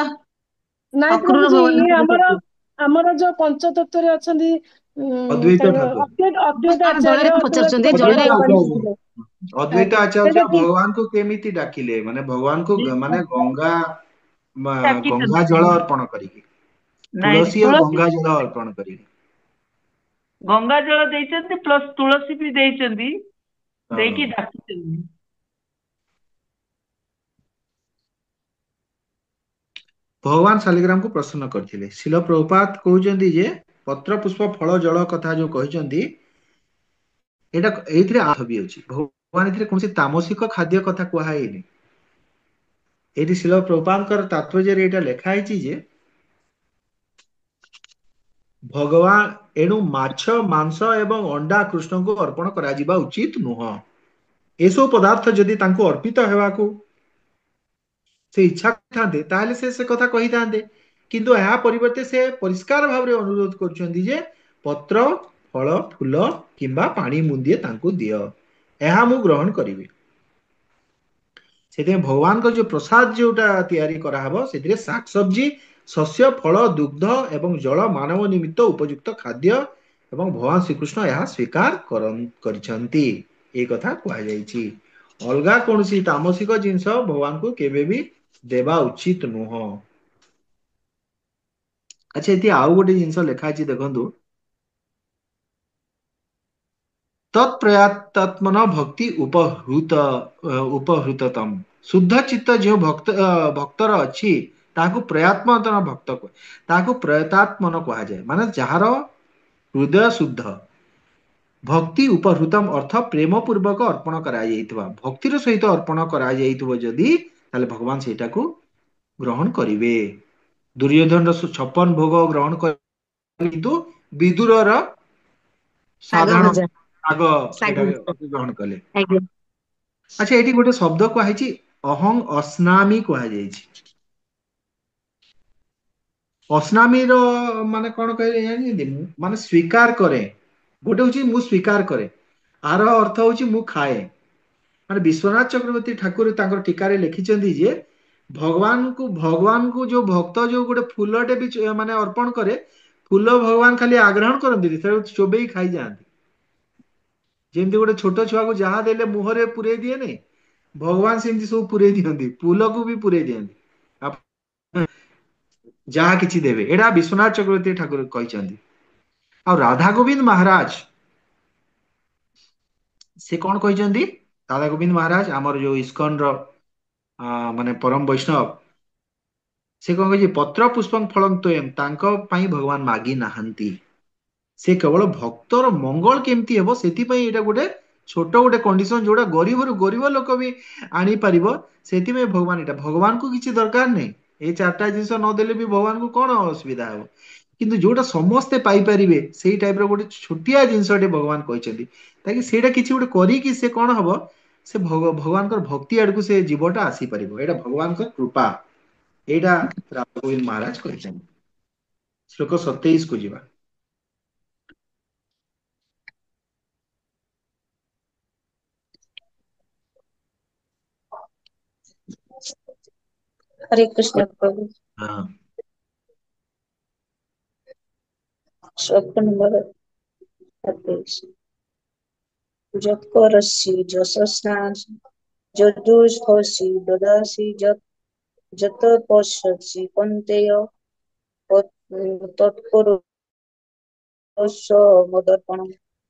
ନାଇଁ ଅକ୍ରୁର ପ୍ରଭୁଜୀ ଇଏ ଭଗବାନଙ୍କୁ ଆମର ଦେଖିଥିଲେ। ଆମର ଯୋଉ ପଞ୍ଚତତ୍ଵରେ ଅଛନ୍ତି ଅଦ୍ୱୈତ ତାଙ୍କ ଠାକୁର ଅଦ୍ୱୈତ ଜଳରେ ଆଚାର୍ଯ୍ୟ ତୁଳସୀ ପଚାରୁଛନ୍ତି ପତ୍ର ଜଳରେ ଅଦ୍ୱୈତ ପାଣି ଆଚାର୍ଯ୍ୟ ଦେଇଥିଲେ। ଅଦ୍ୱୈତ ଆଜ୍ଞା ଆଚାର୍ଯ୍ୟ ସେଇଟା କି ଭଗବାନଙ୍କୁ କେମିତି ଡାକିଲେ? ମାନେ ଭଗବାନଙ୍କୁ ମାନେ ଗଙ୍ଗା ଗଙ୍ଗା ଡାକିଛନ୍ତି। ଜଳ ଅର୍ପଣ କରିକି, ନାଇଁ ତୁଳସୀ ଆଉ ତୁଳସୀ ଗଙ୍ଗା ଜଳ ଅର୍ପଣ କରିକି। ଗଙ୍ଗା ଜଳ ଦେଇଛନ୍ତି ପ୍ଲସ ତୁଳସୀ ବି ଦେଇଛନ୍ତି, ହଁ। ଦେଇକି ଡାକିଛନ୍ତି। ଭଗବାନ ଶାଲିଗ୍ରାମକୁ ପ୍ରସନ୍ନ କରିଥିଲେ। ଶିଲ ପ୍ରଭୁପାଦ କହୁଛନ୍ତି ଯେ ପତ୍ର ପୁଷ୍ପ ଫଳ ଜଳ କଥା ଯୋଉ କହିଛନ୍ତି ଏଇଟା ଏଇଥିରେ ବି ଅଛି। ଭଗବାନ ଏଥିରେ କୌଣସି ତାମସିକ ଖାଦ୍ୟ କଥା କୁହାହେଇନି। ଏଇଠି ଶିଳ ପ୍ରଭୁପାଦଙ୍କର ତାତ୍ପର୍ଯ୍ୟରେ ଏଇଟା ଲେଖା ହେଇଛି ଯେ ଭଗବାନ ଏଣୁ ମାଛ ମାଂସ ଏବଂ ଅଣ୍ଡା କୃଷ୍ଣଙ୍କୁ ଅର୍ପଣ କରାଯିବା ଉଚିତ ନୁହଁ। ଏସବୁ ପଦାର୍ଥ ଯଦି ତାଙ୍କୁ ଅର୍ପିତ ହେବାକୁ ସେ ଇଚ୍ଛା କରିଥାନ୍ତେ ତାହେଲେ ସେ କଥା କହିଥାନ୍ତେ। କିନ୍ତୁ ଏହା ପରିବର୍ତ୍ତେ ସେ ପରିଷ୍କାର ଭାବରେ ଅନୁରୋଧ କରୁଛନ୍ତି ଯେ ପତ୍ର ଫଳ ଫୁଲ କିମ୍ବା ପାଣି ମୁନ୍ଦେ ତାଙ୍କୁ ଦିଅ, ଏହା ମୁଁ ଗ୍ରହଣ କରିବି। ସେଥିପାଇଁ ଭଗବାନଙ୍କ ଯୋଉ ପ୍ରସାଦ ଯୋଉଟା ତିଆରି କରାହବ ସେଥିରେ ଶାକ ସବଜି ଶସ୍ୟ ଫଳ ଦୁଗ୍ଧ ଏବଂ ଜଳ ମାନବ ନିମିତ୍ତ ଉପଯୁକ୍ତ ଖାଦ୍ୟ ଏବଂ ଭଗବାନ ଶ୍ରୀକୃଷ୍ଣ ଏହା ସ୍ୱୀକାର କରିଛନ୍ତି। ଏଇ କଥା କୁହାଯାଇଛି। ଅଲଗା କୌଣସି ତାମସିକ ଜିନିଷ ଭଗବାନଙ୍କୁ କେବେ ବି ଦେବା ଉଚିତ ନୁହଁ। ଆଚ୍ଛା ଏଠି ଆଉ ଗୋଟେ ଜିନିଷ ଲେଖା ଅଛି ଦେଖନ୍ତୁ। ତତ୍ପ୍ରୟାତ୍ମନ ଭକ୍ତି ଉପହୃତତମ। ଶୁଦ୍ଧ ଚିତ୍ତ ଯେଉଁ ଭକ୍ତର ଅଛି ତାହାକୁ ପ୍ରୟାତ୍ମତନ ଭକ୍ତ ତାହାକୁ ପ୍ରୟତାତ୍ମନ କୁହାଯାଏ। ମାନେ ଯାହାର ହୃଦୟ ଶୁଦ୍ଧ। ଭକ୍ତି ଉପହୃତମ ଅର୍ଥ ପ୍ରେମ ପୂର୍ବକ ଅର୍ପଣ କରାଯାଇଥିବା। ଭକ୍ତିର ସହିତ ଅର୍ପଣ କରାଯାଇଥିବ ଯଦି ତାହେଲେ ଭଗବାନ ସେଇଟାକୁ ଗ୍ରହଣ କରିବେ। ଦୁର୍ଯ୍ୟୋଧନର 56 ଭୋଗ ଗ୍ରହଣ କରି କିନ୍ତୁ ବିଦୁରର ଶାଗ ସାଧାରଣ ଭଜା ଶାଗ ଶାଗ ସେଇଟା ଭଜା ଗ୍ରହଣ କଲେ। ଆଜ୍ଞା। ଆଚ୍ଛା ଏଇଠି ଗୋଟେ ଶବ୍ଦ କୁହାଯାଇଛି ଅହଂ ଅସ୍ନାମୀ କୁହାଯାଇଛି। ଅସ୍ନାମୀର ମାନେ କଣ କହିଲେ ଜାଣିଛନ୍ତି? ମାନେ ସ୍ୱୀକାର କରେ। ଗୋଟେ ହଉଛି ମୁଁ ସ୍ୱୀକାର କରେ, ଆର ଅର୍ଥ ହଉଛି ମୁଁ ଖାଏ। ମାନେ ବିଶ୍ୱନାଥ ଚକ୍ରବର୍ତ୍ତୀ ଠାକୁର ତାଙ୍କର ଟୀକାରେ ଲେଖିଛନ୍ତି ଯେ ଭଗବାନଙ୍କୁ ଯୋଉ ଭକ୍ତ ଯୋଉ ଗୋଟେ ଫୁଲଟେ ବି ମାନେ ଅର୍ପଣ କରେ ଫୁଲ ଭଗବାନ ଖାଲି ଆଗ୍ରହଣ କରନ୍ତିନି, ସେଟାକୁ ଚୋବେଇ ଖାଇଯାଆନ୍ତି। ଯେମିତି ଗୋଟେ ଛୋଟ ଛୁଆକୁ ଯାହା ଦେଲେ ମୁହଁରେ ପୁରେଇ ଦିଏନି, ଭଗବାନ ସେମିତି ସବୁ ପୁରେଇ ଦିଅନ୍ତି, ଫୁଲକୁ ବି ପୁରେଇ ଦିଅନ୍ତି। ଯାହା କିଛି ଦେବେ, ଏଇଟା ବିଶ୍ୱନାଥ ଚକ୍ରବର୍ତ୍ତୀ ଠାକୁର କହିଛନ୍ତି। ଆଉ ରାଧା ଗୋବିନ୍ଦ ମହାରାଜ ସେ କଣ କହିଛନ୍ତି? ରାଧା ଗୋବିନ୍ଦ ମହାରାଜ ଆମର ଯୋଉ ଇସ୍କନ ର ମାନେ ପରମ ବୈଷ୍ଣବ ସେ କଣ କହିଛି ପତ୍ର ପୁଷ୍ପଂ ଫଳଂ ତୋୟଂ ତାଙ୍କ ପାଇଁ ଭଗବାନ ମାଗି ନାହାନ୍ତି। ସେ କେବଳ ଭକ୍ତର ମଙ୍ଗଳ କେମିତି ହେବ ସେଥିପାଇଁ ଏଇଟା ଗୋଟେ ଛୋଟ ଗୋଟେ କଣ୍ଡିସନ ଯୋଉଟା ଗରିବରୁ ଗରିବ ଲୋକ ବି ଆଣିପାରିବ। ସେଥିପାଇଁ ଭଗବାନ ଏଇଟା ଭଗବାନଙ୍କୁ କିଛି ଦରକାର ନାହିଁ। ଏଇ ଚାରିଟା ଜିନିଷ ନଦେଲେ ବି ଭଗବାନଙ୍କୁ କଣ ଅସୁବିଧା ହବ। କିନ୍ତୁ ଯୋଉଟା ସମସ୍ତେ ପାଇପାରିବେ ସେଇ ଟାଇପ ର ଗୋଟେ ଛୋଟିଆ ଜିନିଷଟେ ଭଗବାନ କହିଛନ୍ତି। ତାକି ସେଇଟା କିଛି ଗୋଟେ କରିକି ସେ କଣ ହବ ସେ ଭଗବାନଙ୍କର ଭକ୍ତି ଆଡକୁ ସେ ଜୀବଟା ଆସିପାରିବ। ଏଇଟା ଭଗବାନଙ୍କର କୃପା। ଏଇଟା ରାଧା ଗୋବିନ୍ଦ ମହାରାଜ କହିଛନ୍ତି। ଶ୍ଲୋକ 27 କୁ ଯିବା। हरे कृष्ण प्रभु। ହଁ श्लोक नंबर 28। যৎকরস্যি যশস্নাসি যদুষোষি দদাসি যত পশ্যসি কন্তেয় ତତ୍ପରୋଷ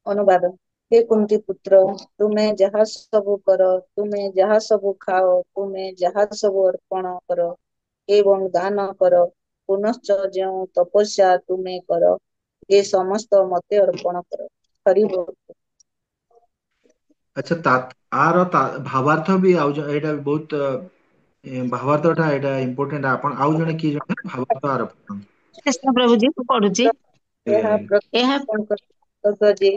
ଅନୁବାଦ। ହେ କୁନ୍ତି ପୁତ୍ର, ତୁମେ ଯାହା ସବୁ କର, ତୁମେ ଯାହା ସବୁ ଖାଅ, ତୁମେ ଯାହା ସବୁ ଅର୍ପଣ କର ଏବଂ ଦାନ କର, ପୁନଶ୍ଚ ଯେଉଁ ତପସ୍ୟା ତୁମେ କର ଏ ସମସ୍ତ ମତେ ଅର୍ପଣ କର। ହରି ବୋଲ। ଆଚ୍ଛା ଆର ଭାବାର୍ଥ ବି ଏଇଟା ବହୁତ ଭାବାର୍ଥଟା ଏଇଟା ଇମ୍ପୋର୍ଟାଣ୍ଟ। ଆପଣ ଆଉ ଜଣେ କିଏ ଜଣେ ଭାବାର୍ଥ ଆର ପଢନ୍ତୁ। କୃଷ୍ଣ ପ୍ରଭୁଜୀ ମୁଁ ପଢୁଛି। ଆଜ୍ଞା ଏହା ଆଜ୍ଞା ଏହା ଆପଣଙ୍କ କର୍ତ୍ତବ୍ୟ ଯେ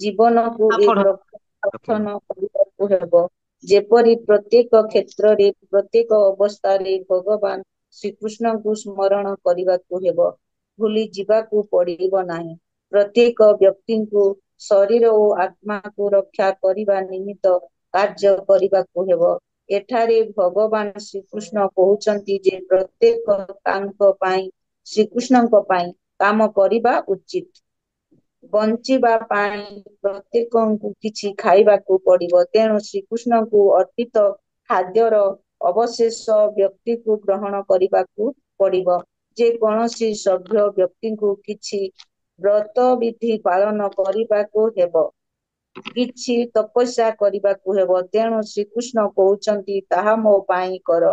ଜୀବନକୁ ଏ ପଢ ପ୍ରକାର ଆପଣ ଗଠନ କରିବାକୁ ହେବ ଯେପରି ପ୍ରତ୍ୟେକ କ୍ଷେତ୍ରରେ ପ୍ରତ୍ୟେକ ଅବସ୍ଥାରେ ଭଗବାନ ଶ୍ରୀକୃଷ୍ଣଙ୍କୁ ସ୍ମରଣ କରିବାକୁ ହେବ, ଭୁଲି ଯିବାକୁ ପଡିବ ନାହିଁ। ପ୍ରତ୍ୟେକ ବ୍ୟକ୍ତିଙ୍କୁ ଶରୀର ଓ ଆତ୍ମାକୁ ରକ୍ଷା କରିବା ନିମିତ୍ତ କାର୍ଯ୍ୟ କରିବାକୁ ହେବ। ଏଠାରେ ଭଗବାନ ଶ୍ରୀକୃଷ୍ଣ କହୁଛନ୍ତି ଯେ ପ୍ରତ୍ୟେକ ତାଙ୍କ ପାଇଁ ଶ୍ରୀକୃଷ୍ଣଙ୍କ ପାଇଁ କାମ କରିବା ଉଚିତ। ବଞ୍ଚିବା ପାଇଁ ପ୍ରତ୍ୟେକଙ୍କୁ କିଛି ଖାଇବାକୁ ପଡିବ, ତେଣୁ ଶ୍ରୀକୃଷ୍ଣଙ୍କୁ ଅର୍ପିତ ଖାଦ୍ୟର ଅବଶେଷ ବ୍ୟକ୍ତିକୁ ଗ୍ରହଣ କରିବାକୁ ପଡିବ। ଯେ କୌଣସି ସଭ୍ୟ ବ୍ୟକ୍ତିଙ୍କୁ କିଛି ବ୍ରତ ବିଧି ପାଳନ କରିବାକୁ ହେବ, କିଛି ତପସ୍ୟା କରିବାକୁ ହେବ, ତେଣୁ ଶ୍ରୀକୃଷ୍ଣ କହୁଛନ୍ତି ତାହା ମୋ ପାଇଁ କର।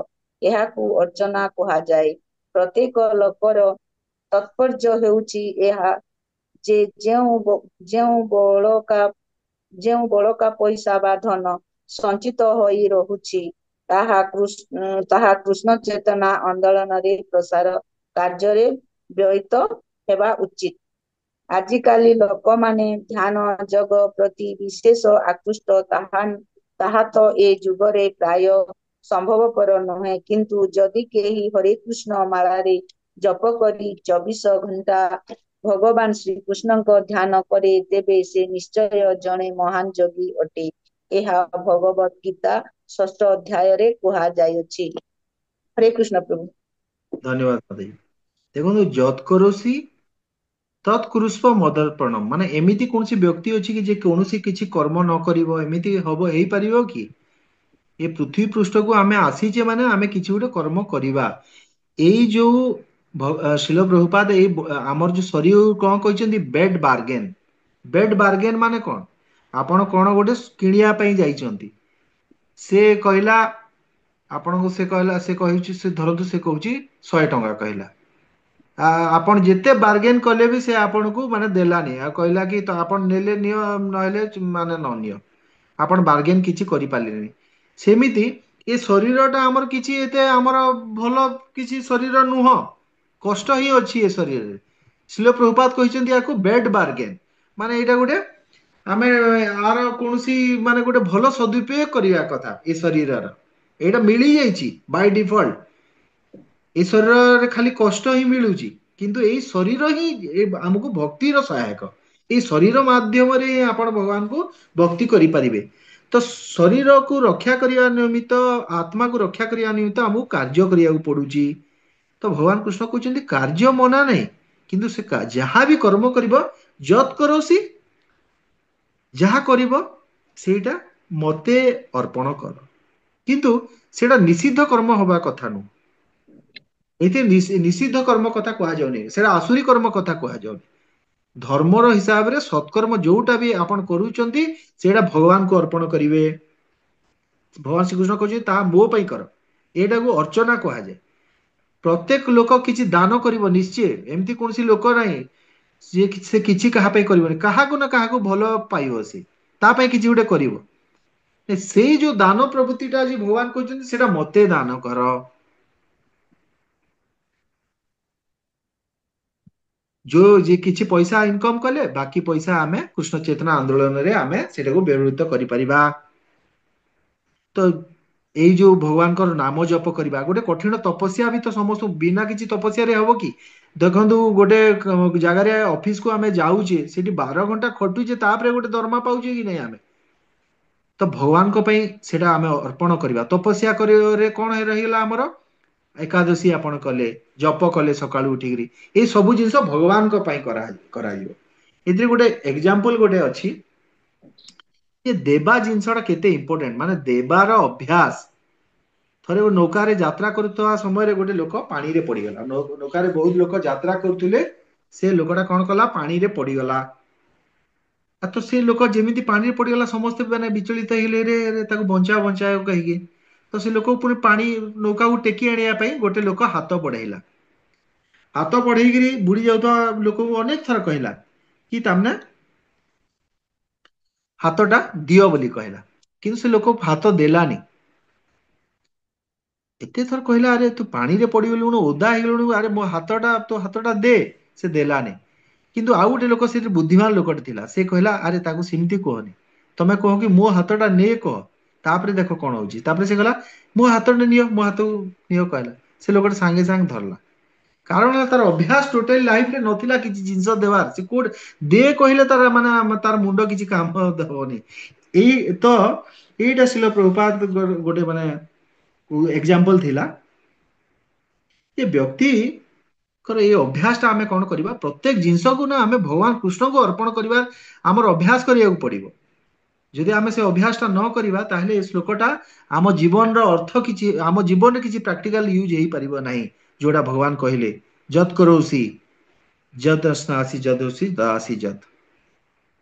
ଏହାକୁ ଅର୍ଚ୍ଚନା କୁହାଯାଏ। ପ୍ରତ୍ୟେକ ଲୋକର ତାତ୍ପର୍ଯ୍ୟ ହେଉଛି ଏହା ଯେ ଯେଉଁ ବଳକା ପଇସା ବା ଧନ ସଞ୍ଚିତ ହୋଇ ରହୁଛି ତାହା କୃଷ୍ଣ ଚେତନା ଆନ୍ଦୋଳନରେ ପ୍ରସାର କାର୍ଯ୍ୟରେ ବ୍ୟୟିତ ହେବା ଉଚିତ। ଆଜିକାଲି ଲୋକମାନେ ଧ୍ୟାନ ଯୋଗ ପ୍ରତି ବିଶେଷ ଆକୃଷ୍ଟ, ତାହା ତ ଏ ଯୁଗରେ ପ୍ରାୟ ସମ୍ଭବପର ନୁହେଁ। କିନ୍ତୁ ଯଦି କେହି ହରେ କୃଷ୍ଣ ମାଳାରେ ଜପ କରି 24 ଘଣ୍ଟା ଭଗବାନ ଶ୍ରୀକୃଷ୍ଣଙ୍କ ଧ୍ୟାନ କରେ, ତେବେ ସେ ନିଶ୍ଚୟ ଜଣେ ମହାନ ଯୋଗୀ ଅଟେ। ଏହା ଭଗବତ ଗୀତା 6ଠ ଅଧ୍ୟାୟରେ କୁହାଯାଇଅଛି। ହରେ କୃଷ୍ଣ ପ୍ରଭୁ। ଧନ୍ୟବାଦ ମାତାଜୀ। ଦେଖନ୍ତୁ ଯତ୍ କରୋଷି ତତ୍ କୁରୁଷ୍ବ ମଦର୍ପଣମ, ମାନେ ଏମିତି କୌଣସି ବ୍ୟକ୍ତି ଅଛି କି ଯେ କୌଣସି କିଛି କର୍ମ ନ କରିବ, ଏମିତି ହେଇପାରିବ କି? ଏ ପୃଥିବୀ ପୃଷ୍ଠକୁ ଆମେ ଆସିଛେ ମାନେ ଆମେ କିଛି ଗୋଟେ କର୍ମ କରିବା। ଏଇ ଯୋଉ ଶିଳ ପ୍ରଭୁପାଦ ଏଇ ଆମର ଯୋଉ ଶରୀର କଣ କହିଛନ୍ତି, ବେଡ୍ ବାର୍ଗେନ। ବେଡ୍ ବାର୍ଗେନ ମାନେ କଣ? ଆପଣ କଣ ଗୋଟେ କିଣିବା ପାଇଁ ଯାଇଛନ୍ତି, ସେ କହିଲା ଆପଣଙ୍କୁ, ସେ କହିଛି, ସେ ଧରନ୍ତୁ ସେ କହୁଛି 100 ଟଙ୍କା କହିଲା। ଆପଣ ଯେତେ ବାର୍ଗେନ କଲେ ବି ସେ ଆପଣଙ୍କୁ ମାନେ ଦେଲାନି, ଆଉ କହିଲା କି ତ ଆପଣ ନେଲେ ନିଅ, ନହେଲେ ମାନେ ନ ନିଅ। ଆପଣ ବାର୍ଗେନ କିଛି କରିପାରିଲେନି। ସେମିତି ଏ ଶରୀରଟା ଆମର କିଛି ଏତେ ଆମର ଭଲ କିଛି ଶରୀର ନୁହଁ, କଷ୍ଟ ହିଁ ଅଛି ଏ ଶରୀରରେ। ଶିଳ ପ୍ରଭୁପାଦ କହିଛନ୍ତି ୟାକୁ ବେଡ୍ ବାର୍ଗେନ, ମାନେ ଏଇଟା ଗୋଟେ ଆମେ ଆର କୌଣସି ମାନେ ଗୋଟେ ଭଲ ସଦୁପଯୋଗ କରିବା କଥା। ଏ ଶରୀରର ଏଇଟା ମିଳିଯାଇଛି ବାଇ ଡିଫଲ୍ଟ। ଏ ଶରୀରରେ ଖାଲି କଷ୍ଟ ହିଁ ମିଳୁଛି, କିନ୍ତୁ ଏଇ ଶରୀର ହିଁ ଆମକୁ ଭକ୍ତିର ସହାୟକ। ଏଇ ଶରୀର ମାଧ୍ୟମରେ ଆପଣ ଭଗବାନଙ୍କୁ ଭକ୍ତି କରିପାରିବେ। ତ ଶରୀରକୁ ରକ୍ଷା କରିବା ନିମିତ୍ତ, ଆତ୍ମାକୁ ରକ୍ଷା କରିବା ନିମିତ୍ତ ଆମକୁ କାର୍ଯ୍ୟ କରିବାକୁ ପଡୁଛି। ତ ଭଗବାନ କୃଷ୍ଣ କହୁଛନ୍ତି କାର୍ଯ୍ୟ ମନା ନାହିଁ, କିନ୍ତୁ ସେ ଯାହା ବି କର୍ମ କରିବ, ଯତ୍ କରୋଷି, ଯାହା କରିବ ସେଇଟା ମତେ ଅର୍ପଣ କର। କିନ୍ତୁ ସେଇଟା ନିଷିଦ୍ଧ କର୍ମ ହବା କଥା ନୁହଁ। ଏଥିରେ ନିଷିଦ୍ଧ କର୍ମ କଥା କୁହାଯାଉନି, ସେଇଟା ଆସୁରୀ କର୍ମ କଥା କୁହାଯାଉନି। ଧର୍ମର ହିସାବରେ ସତ୍କର୍ମ ଯୋଉଟା ବି ଆପଣ କରୁଛନ୍ତି, ସେଇଟା ଭଗବାନଙ୍କୁ ଅର୍ପଣ କରିବେ। ଭଗବାନ ଶ୍ରୀକୃଷ୍ଣ କହୁଛନ୍ତି ତାହା ମୋ ପାଇଁ କର। ଏଇଟାକୁ ଅର୍ଚ୍ଚନା କୁହାଯାଏ। ପ୍ରତ୍ୟେକ ଲୋକ କିଛି ଦାନ କରିବ ନିଶ୍ଚୟ, ଏମିତି କୌଣସି ଲୋକ ନାହିଁ ସେ କିଛି କାହା ପାଇଁ କରିବନି। କାହାକୁ ନା କାହାକୁ ଭଲ ପାଇବ, ସେ ତା ପାଇଁ କିଛି ଗୋଟେ କରିବ। ସେଇ ଯୋଉ ଦାନ ପ୍ରବୃତ୍ତିଟା ଆଜି ଭଗବାନ କହିଛନ୍ତି ସେଇଟା ମତେ ଦାନ କର। ଯୋଉ ଯେ କିଛି ପଇସା ଇନକମ କଲେ, ବାକି ପଇସା ଆମେ କୃଷ୍ଣ ଚେତନା ଆନ୍ଦୋଳନରେ ଆମେ ସେଟାକୁ ବ୍ୟବହୃତ କରିପାରିବା। ତ ଏଇ ଯୋଉ ଭଗବାନଙ୍କର ନାମ ଜପ କରିବା ଗୋଟେ କଠିନ ତପସ୍ୟା ବି, ତ ସମସ୍ତଙ୍କୁ ବିନା କିଛି ତପସ୍ୟାରେ ହବ କି? ଦେଖନ୍ତୁ ଗୋଟେ ଜାଗାରେ ଅଫିସକୁ ଆମେ ଯାଉଛେ, ସେଠି 12 ଘଣ୍ଟା ଖଟୁଛେ, ତାପରେ ଗୋଟେ ଦରମା ପାଉଛେ କି ନାଇଁ ଆମେ? ତ ଭଗବାନଙ୍କ ପାଇଁ ସେଟା ଆମେ ଅର୍ପଣ କରିବା। ତପସ୍ୟା କରିବାରେ କଣ ରହିଗଲା ଆମର? ଏକାଦଶୀ ଆପଣ କଲେ, ଜପ କଲେ ସକାଳୁ ଉଠିକିରି, ଏଇ ସବୁ ଜିନିଷ ଭଗବାନଙ୍କ ପାଇଁ କରାଯିବ। ଏଥିରେ ଗୋଟେ ଏକ୍ସାମ୍ପଲ ଗୋଟେ ଅଛି ଯେ ଦେବା ଜିନିଷଟା କେତେ ଇମ୍ପୋର୍ଟାଣ୍ଟ, ମାନେ ଦେବାର ଅଭ୍ୟାସ। ଥରେ ଗୋଟେ ନୌକାରେ ଯାତ୍ରା କରୁଥିବା ସମୟରେ ଗୋଟେ ଲୋକ ପାଣିରେ ପଡିଗଲା। ନୌକାରେ ବହୁତ ଲୋକ ଯାତ୍ରା କରୁଥିଲେ, ସେ ଲୋକଟା କଣ କଲା, ପାଣିରେ ପଡିଗଲା। ତ ସେ ଲୋକ ଯେମିତି ପାଣିରେ ପଡିଗଲା, ସମସ୍ତେ ମାନେ ବିଚଳିତ ହେଇଗଲେ, ରେ ତାକୁ ବଞ୍ଚାଅ କହିକି। ତ ସେ ଲୋକ ପୁଣି ପାଣି ନୌକାକୁ ଟେକି ଆଣିବା ପାଇଁ ଗୋଟେ ଲୋକ ହାତ ବଢେଇଲା। ହାତ ବଢେଇକିରି ବୁଡି ଯାଉଥିବା ଲୋକକୁ ଅନେକ ଥର କହିଲା କି ତାମାନେ ହାତଟା ଦିଅ ବୋଲି କହିଲା, କିନ୍ତୁ ସେ ଲୋକ ହାତ ଦେଲାନି। ଏତେ ଥର କହିଲା ଆରେ ତୁ ପାଣିରେ ପଡିଗଲୁଣୁ, ଓଦା ହେଇଗଲୁଣୁ, ଆରେ ମୋ ହାତଟା ତୋ ହାତଟା ଦେ, ସେ ଦେଲାନି। କିନ୍ତୁ ଆଉ ଗୋଟେ ଲୋକ ସେଠି ବୁଦ୍ଧିମାନ ଲୋକଟେ ଥିଲା, ସେ କହିଲା ଆରେ ତାକୁ ସେମିତି କୁହନି, ତମେ କହ କି ମୋ ହାତଟା ନେ କହ, ତାପରେ ଦେଖ କଣ ହଉଛି। ତାପରେ ସେ କହିଲା ମୋ ହାତଟା ନିଅ, ମୋ ହାତକୁ ନିଅ କହିଲା, ସେ ଲୋକଟା ସାଙ୍ଗେ ସାଙ୍ଗେ ଧରିଲା। କାରଣ ତାର ଅଭ୍ୟାସ ଟୋଟାଲି ଲାଇଫରେ ନଥିଲା କିଛି ଜିନିଷ ଦେବାର। ସେ କୋଉଠି ଦେ କହିଲେ ତାର ମାନେ ତାର ମୁଣ୍ଡ କିଛି କାମ ଦବନି। ଏଇ ତ ଏଇଟା ଶିଲ ପ୍ରଭୁପାଦ ଗୋଟେ ମାନେ ଏକ୍ସାମ୍ପଲ ଥିଲା ଯେ ବ୍ୟକ୍ତିଙ୍କର ଏଇ ଅଭ୍ୟାସଟା ଆମେ କଣ କରିବା, ପ୍ରତ୍ୟେକ ଜିନିଷକୁ ନା ଆମେ ଭଗବାନ କୃଷ୍ଣଙ୍କୁ ଅର୍ପଣ କରିବା ଆମର ଅଭ୍ୟାସ କରିବାକୁ ପଡିବ। ଯଦି ଆମେ ସେ ଅଭ୍ୟାସଟା ନ କରିବା ତାହେଲେ ଏ ଶ୍ଲୋକଟା ଆମ ଜୀବନର ଅର୍ଥ କିଛି, ଆମ ଜୀବନରେ କିଛି ପ୍ରାକ୍ଟିକାଲ ୟୁଜ ହେଇପାରିବ ନାହିଁ। ଯୋଉଟା ଭଗବାନ କହିଲେ ଯତ୍ କରୋସି ଯତ୍ ସ୍ନାସି ଯଦୋସି ଦାସି ଯତ୍।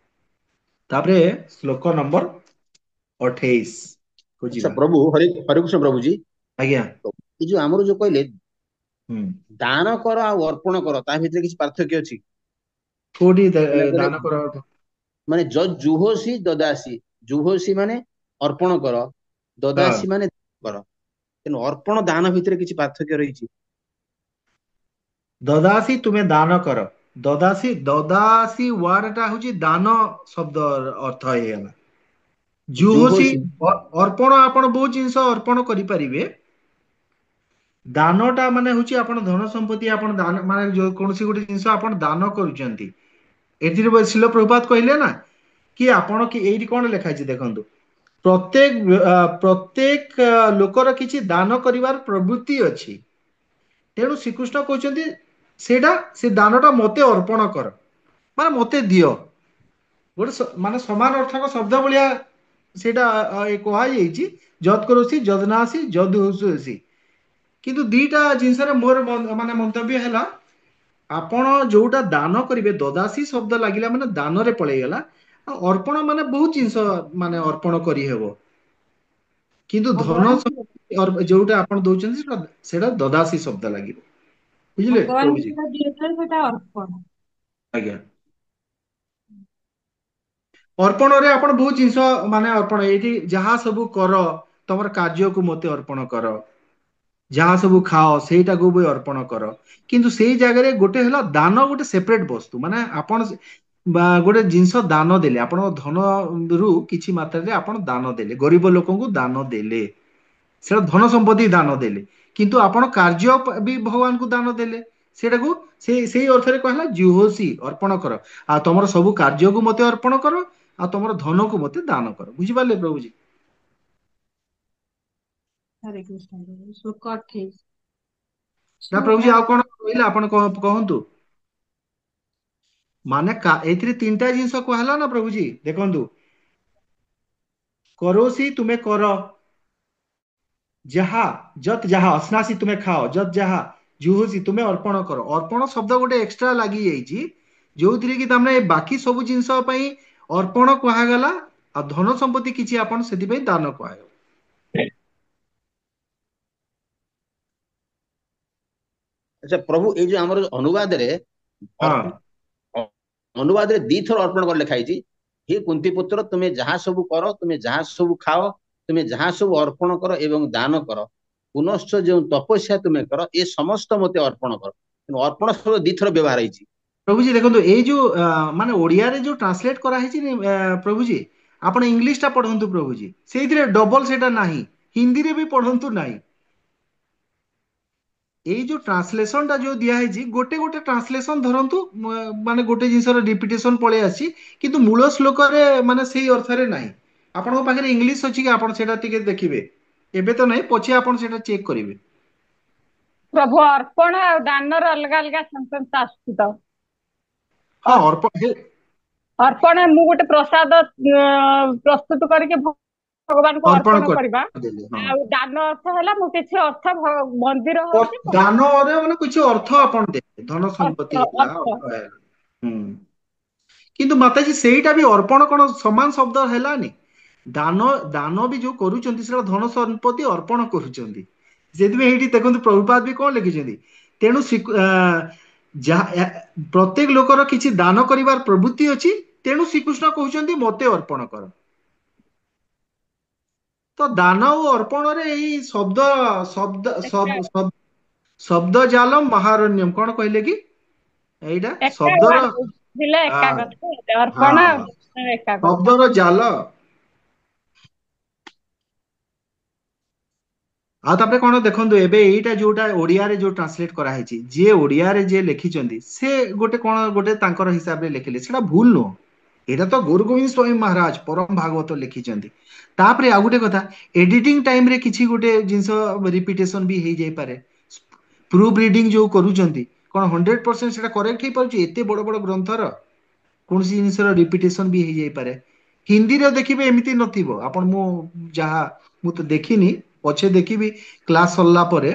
ତାପରେ ଶ୍ଲୋକ ନମ୍ବର 28 କୁ ଆଚ୍ଛା ଯିବା। ପ୍ରଭୁ ହରେ କୃଷ୍ଣ ପ୍ରଭୁଜୀ, ଆଜ୍ଞା। ଏ ଯୋଉ ଆମର ଯୋଉ କହିଲେ ହୁଁ। ଦାନ କର ଆଉ ଅର୍ପଣ କର, ତା ଭିତରେ କିଛି ପାର୍ଥକ୍ୟ ଅଛି? କୋଉଠି ମାନେ ଗୋଟେ ଦାନ କର? ମାନେ ଜୁହୋସି ଦଦାସି, ଜୁହୋସି ମାନେ ଅର୍ପଣ କର, ହଁ, ଦଦାସି ମାନେ କର, ତେଣୁ ଅର୍ପଣ ଦାନ ଭିତରେ କିଛି ପାର୍ଥକ୍ୟ ରହିଛି? ଦଦାସି ତୁମେ ଦାନ କର। ଦଦାସି ଦଦାସି ୱାର୍ଡ ଟା ହଉଛି ଦାନ ଶବ୍ଦ ଅର୍ଥ ହେଇଗଲା। ଜୁହୋସି ଜୁହୋସି ଅର୍ପଣ, ଆପଣ ବହୁତ ଜିନିଷ ଅର୍ପଣ କରିପାରିବେ। ଦାନଟା ମାନେ ହଉଛି ଆପଣ ଧନ ସମ୍ପତ୍ତି, ଆପଣ ଦାନ ମାନେ ଯୋଉ କୌଣସି ଗୋଟେ ଜିନିଷ ଆପଣ ଦାନ କରୁଛନ୍ତି। ଏଥିରେ ଶିଲ ପ୍ରଭୁପାତ କହିଲେ ନା କି ଆପଣ କି ଏଇଠି କଣ ଲେଖା ହେଇଛି ଦେଖନ୍ତୁ, ପ୍ରତ୍ୟେକ ଲୋକର କିଛି ଦାନ କରିବାର ପ୍ରବୃତ୍ତି ଅଛି। ତେଣୁ ଶ୍ରୀକୃଷ୍ଣ କହୁଛନ୍ତି ସେଇଟା, ସେ ଦାନଟା ମତେ ଅର୍ପଣ କର, ମାନେ ମତେ ଦିଅ। ଗୋଟେ ମାନେ ସମାନ ଅର୍ଥକ ଶବ୍ଦ ଭଳିଆ ସେଇଟା କୁହାଯାଇଛି, ଯତ୍ କରୋସି ଯଦନାସି ଯଦ୍ ହସୋସି। କିନ୍ତୁ ଦିଟା ଜିନିଷରେ ମୋର ମାନେ ମନ୍ତବ୍ୟ ହେଲା, ଆପଣ ଯୋଉଟା ଦାନ କରିବେ, ଦଦାସି ଶବ୍ଦ ଲାଗିଲା ମାନେ ଦାନରେ ପଳେଇଗଲା। ଆଉ ଅର୍ପଣ ମାନେ ବହୁତ ଜିନିଷ ମାନେ ଅର୍ପଣ କରିହେବ। କିନ୍ତୁ ଧନ ଭଗବାନ ଯୋଉଟା ଆପଣ ଦଉଛନ୍ତି ସେଇଟା ଦଦାସି ଶବ୍ଦ ଲାଗିବ। ବୁଝିଲେ ଭଗବାନ ପ୍ରଭୁଜୀ? ଯୋଉଟା ଦିଆଯାଏ ସେଟା ଅର୍ପଣ। ଆଜ୍ଞା। ଅର୍ପଣରେ ଆପଣ ବହୁତ ଜିନିଷ ମାନେ ଅର୍ପଣ, ଏଇଠି ଯାହା ସବୁ କର ତମର କାର୍ଯ୍ୟକୁ ମତେ ଅର୍ପଣ କର, ଯାହା ସବୁ ଖାଅ ସେଇଟାକୁ ବି ଅର୍ପଣ କର। କିନ୍ତୁ ସେଇ ଜାଗାରେ ଗୋଟେ ହେଲା ଦାନ, ଗୋଟେ ସେପରେଟ ବସ୍ତୁ। ମାନେ ଆପଣ ବା ଗୋଟେ ଜିନିଷ ଦାନ ଦେଲେ, ଆପଣଙ୍କ ଧନରୁ କିଛି ମାତ୍ରାରେ ଆପଣ ଦାନ ଦେଲେ, ଗରିବ ଲୋକଙ୍କୁ ଦାନ ଦେଲେ, ସେଟା ଧନ ସମ୍ପତ୍ତି ଦାନ ଦେଲେ। କିନ୍ତୁ ଆପଣ କାର୍ଯ୍ୟ ବି ଭଗବାନଙ୍କୁ ଦାନ ଦେଲେ, ସେଇଟାକୁ ସେଇ ଅର୍ଥରେ କହିଲା ଜୁହୋସି ଅର୍ପଣ କର। ଆଉ ତମର ସବୁ କାର୍ଯ୍ୟକୁ ମତେ ଅର୍ପଣ କର, ଆଉ ତମର ଧନକୁ ମତେ ଦାନ କର। ବୁଝିପାରିଲେ ପ୍ରଭୁଜୀ? ହରେ କୃଷ୍ଣ ଶ୍ଲୋକ 28। ନା ପ୍ରଭୁଜୀ ଆଉ କଣ କହିଲେ ଆପଣ କହନ୍ତୁ। ମାନେ ଏଥିରେ ତିନିଟା ଜିନିଷ କୁହାହେଲା ନା ପ୍ରଭୁଜୀ, ଦେଖନ୍ତୁ କରୋସି ତୁମେ କର, ଯାହା ଯତ୍ ଯାହା ଅଶ୍ନାସି ତୁମେ ଖାଅ, ଯତ୍ ଯାହା ଜୁହୋସି ତୁମେ ଅର୍ପଣ କର। ଅର୍ପଣ ଶବ୍ଦ ଗୋଟେ ଏକ୍ସଟ୍ରା ଲାଗି ଯାଇଛି, ଯୋଉଥିରେ କି ତାମାନେ ବାକି ସବୁ ଜିନିଷ ପାଇଁ ଅର୍ପଣ କୁହାଗଲା, ଆଉ ଧନ ସମ୍ପତ୍ତି କିଛି ଆପଣ ସେଥିପାଇଁ ଦାନ କୁହାଗଲା। ଆଚ୍ଛା ପ୍ରଭୁ, ଏଇ ଯୋଉ ଆମର ଅନୁବାଦରେ ହଁ, ଅନୁବାଦରେ ଦିଥର ଅର୍ପଣ କରି ଲେଖା ହେଇଛି, ହେ କୁନ୍ତି ପୁତ୍ର ତୁମେ ଯାହା ସବୁ କର, ତୁମେ ଯାହା ସବୁ ଖାଅ, ତୁମେ ଯାହା ସବୁ ଅର୍ପଣ କର ଏବଂ ଦାନ କର, ପୁନଶ୍ଚ ଯେଉଁ ତପସ୍ୟା ତୁମେ କର, ଏ ସମସ୍ତ ମତେ ଅର୍ପଣ କର। ତେଣୁ ଅର୍ପଣ ଶବ୍ଦ ଦିଥର ବ୍ୟବହାର ହେଇଛି। ପ୍ରଭୁଜୀ ଦେଖନ୍ତୁ ଏଇ ଯୋଉ ମାନେ ଓଡିଆରେ ଯୋଉ ଟ୍ରାନ୍ସଲେଟ କରାହେଇଛି ପ୍ରଭୁଜୀ, ଆପଣ ଇଂଲିଶ ଟା ପଢନ୍ତୁ ପ୍ରଭୁଜୀ, ସେଇଥିରେ ଡବଲ ସେଇଟା ନାହିଁ, ହିନ୍ଦୀରେ ବି ପଢନ୍ତୁ ନାହିଁ। ଏଇ ଯୋଉ ଟ୍ରାନ୍ସଲେସନ ଟା ଯୋଉ ଦିଆହେଇଛି, ଗୋଟେ ଗୋଟେ ଟ୍ରାନ୍ସଲେସନ ଧରନ୍ତୁ ମାନେ ଗୋଟେ ଜିନିଷର ରିପିଟେସନ ପଳେଇ ଆସିଛି, କିନ୍ତୁ ମୂଳ ଶ୍ଲୋକରେ ମାନେ ସେଇ ଅର୍ଥରେ ନାହିଁ। ଆପଣଙ୍କ ପାଖରେ ଇଂଲିଶ ଅଛି କି? ଆପଣ ସେଇଟା ଟିକେ ଦେଖିବେ। ଏବେ ତ ନାହିଁ, ପଛେ ଆପଣ ସେଇଟା ଚେକ୍ କରିବେ। ପ୍ରଭୁ ଅର୍ପଣ ଆଉ ଦାନର ଅଲଗା ଅଲଗା ସେଣ୍ଟେନ୍ସ ଆସୁଛି ତ। ହଁ ଅର୍ପଣ ଅର୍ପଣ ମୁଁ ଗୋଟେ ପ୍ରସାଦ ପ୍ରସ୍ତୁତ କରିକି ଭଗବାନଙ୍କୁ ଅର୍ପଣ କରିବା, କରିଦେଲେ ହଁ। ଆଉ ଦାନ ଅର୍ଥ ହେଲା ମୁଁ କିଛି ଅର୍ଥ ମନ୍ଦିର ହଉ କି ଦାନରେ ମାନେ କିଛି ଅର୍ଥ ଆପଣ ଦେବେ, ଧନ ସମ୍ପତ୍ତି ହେଲା ଅର୍ଥ ଅର୍ଥ ହେଲା। ହୁଁ। କିନ୍ତୁ ମାତାଜୀ ସେଇଟା ବି ଅର୍ପଣ କଣ ସମାନ ଶବ୍ଦ ହେଲାନି? ଦାନ ବି ଯୋଉ କରୁଛନ୍ତି ସେଟା ଧନ ସମ୍ପତ୍ତି ଅର୍ପଣ କରୁଛନ୍ତି। ସେଥିପାଇଁ ଏଇଠି ଦେଖନ୍ତୁ ପ୍ରଭୁପାଦ ବି କଣ ଲେଖିଛନ୍ତି, ତେଣୁ ପ୍ରତ୍ୟେକ ଲୋକର କିଛି ଦାନ କରିବାର ପ୍ରବୃତ୍ତି ଅଛି, ତେଣୁ ଶ୍ରୀକୃଷ୍ଣ କହୁଛନ୍ତି ମତେ ଅର୍ପଣ କର। ତ ଦାନ ଓ ଅର୍ପଣରେ ଏଇ ଶବ୍ଦ ଜାଲ ମହାରଣ୍ୟମ କଣ କହିଲେ କି? ଏଇଟା ଏକା ଶବ୍ଦର ଥିଲେ ଏକା ହଁ କଥା, ଅର୍ପଣ ହଁ ଏକା କଥା। ଶବ୍ଦର ଜାଲ। ଆଉ ତାପରେ କଣ ଦେଖନ୍ତୁ, ଏବେ ଏଇଟା ଯୋଉଟା ଓଡିଆରେ ଯୋଉ ଟ୍ରାନ୍ସଲେଟ କରାହେଇଛି, ଯିଏ ଓଡିଆରେ ଯିଏ ଲେଖିଛନ୍ତି ସେ ଗୋଟେ କଣ ଗୋଟେ ତାଙ୍କର ହିସାବରେ ଲେଖିଲେ, ସେଟା ଭୁଲ ନୁହଁ। ଏଇଟା ତ ଗୁରୁ ଗୋବିନ୍ଦ ସ୍ୱାମୀ ମହାରାଜ ପରମ ଭାଗବତ ଲେଖିଛନ୍ତି। ତାପରେ ଆଉ ଗୋଟେ କଥା, ଏଡିଟିଂ ଟାଇମରେ କିଛି ଗୋଟେ ଜିନିଷ ରିପିଟେସନ ବି ହେଇଯାଇପାରେ। ପ୍ରୁଫ ରିଡିଂ ଯୋଉ କରୁଛନ୍ତି, କଣ 100% ସେଟା କରେକ୍ଟ ହେଇପାରୁଛି? ଏତେ ବଡ ବଡ ଗ୍ରନ୍ଥର କୌଣସି ଜିନିଷର ରିପିଟେସନ ବି ହେଇଯାଇପାରେ। ହିନ୍ଦୀରେ ଦେଖିବେ ଏମିତି ନଥିବ। ଆପଣ ମୁଁ ତ ଦେଖିନି, ପଛେ ଦେଖିବି କ୍ଲାସ ସରିଲା ପରେ।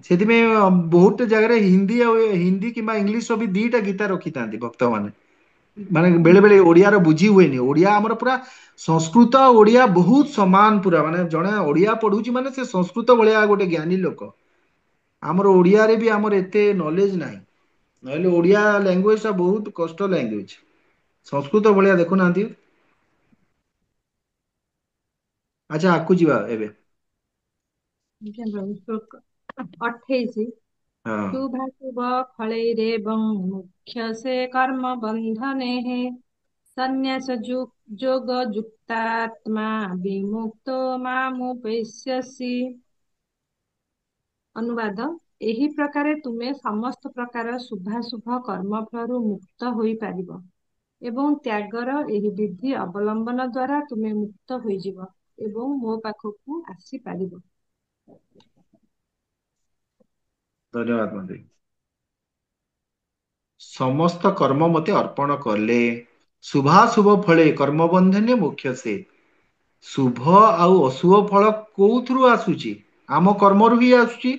ସେଥିପାଇଁ ବହୁତ ଜାଗାରେ ହିନ୍ଦୀ କିମ୍ବା ଇଂଲିଶର ବି ଦିଟା ଗୀତା ରଖିଥାନ୍ତି ଭକ୍ତମାନେ। ମାନେ ବେଳେ ବେଳେ ଓଡିଆର ବୁଝି ହୁଏନି। ଓଡିଆ ଆମର ପୁରା ସଂସ୍କୃତ ଓଡିଆ ବହୁତ ସମାନ ପୁରା, ମାନେ ଜଣେ ଓଡିଆ ପଢୁଛି ମାନେ ସେ ସଂସ୍କୃତ ଭଳିଆ ଗୋଟେ ଜ୍ଞାନୀ ଲୋକ। ଆମର ଓଡିଆରେ ବି ଆମର ଏତେ ନଲେଜ ନାହିଁ। ନହେଲେ ଓଡିଆ ଲାଙ୍ଗୁଏଜ ଟା ବହୁତ କଷ୍ଟ ଲାଙ୍ଗୁଏଜ, ସଂସ୍କୃତ ଭଳିଆ ଦେଖୁନାହାନ୍ତି। ଆଚ୍ଛା, ଆଗକୁ ଯିବା ଏବେ। 28 ହଁ शुभाशुभ फलैरेवं मुख्य से कर्म बंधने है संन्यास जोग युक्तात्मा विमुक्तो मामुपैस्यसि। ଅନୁବାଦ, ଏହି ପ୍ରକାରେ ତୁମେ ସମସ୍ତ ପ୍ରକାର ଶୁଭାଶୁଭ କର୍ମଫଳରୁ ମୁକ୍ତ ହୋଇପାରିବ ଏବଂ ତ୍ୟାଗର ଏହି ବିଧି ଅବଲମ୍ବନ ଦ୍ୱାରା ତୁମେ ମୁକ୍ତ ହୋଇଯିବ ଏବଂ ମୋ ପାଖକୁ ଆସିପାରିବ। ଧନ୍ୟବାଦ ମନ୍ତ୍ରୀ। ସମସ୍ତ କର୍ମ ମତେ ଅର୍ପଣ କଲେ, ଶୁଭାଶୁଭ ଫଳେ କର୍ମବନ୍ଧନେ ମୁଖ୍ୟ ସେ। ଶୁଭ ଆଉ ଅଶୁଭ ଫଳ କୋଉଥିରୁ ଆସୁଛି? ଆମ କର୍ମରୁ ହିଁ ଆସୁଛି।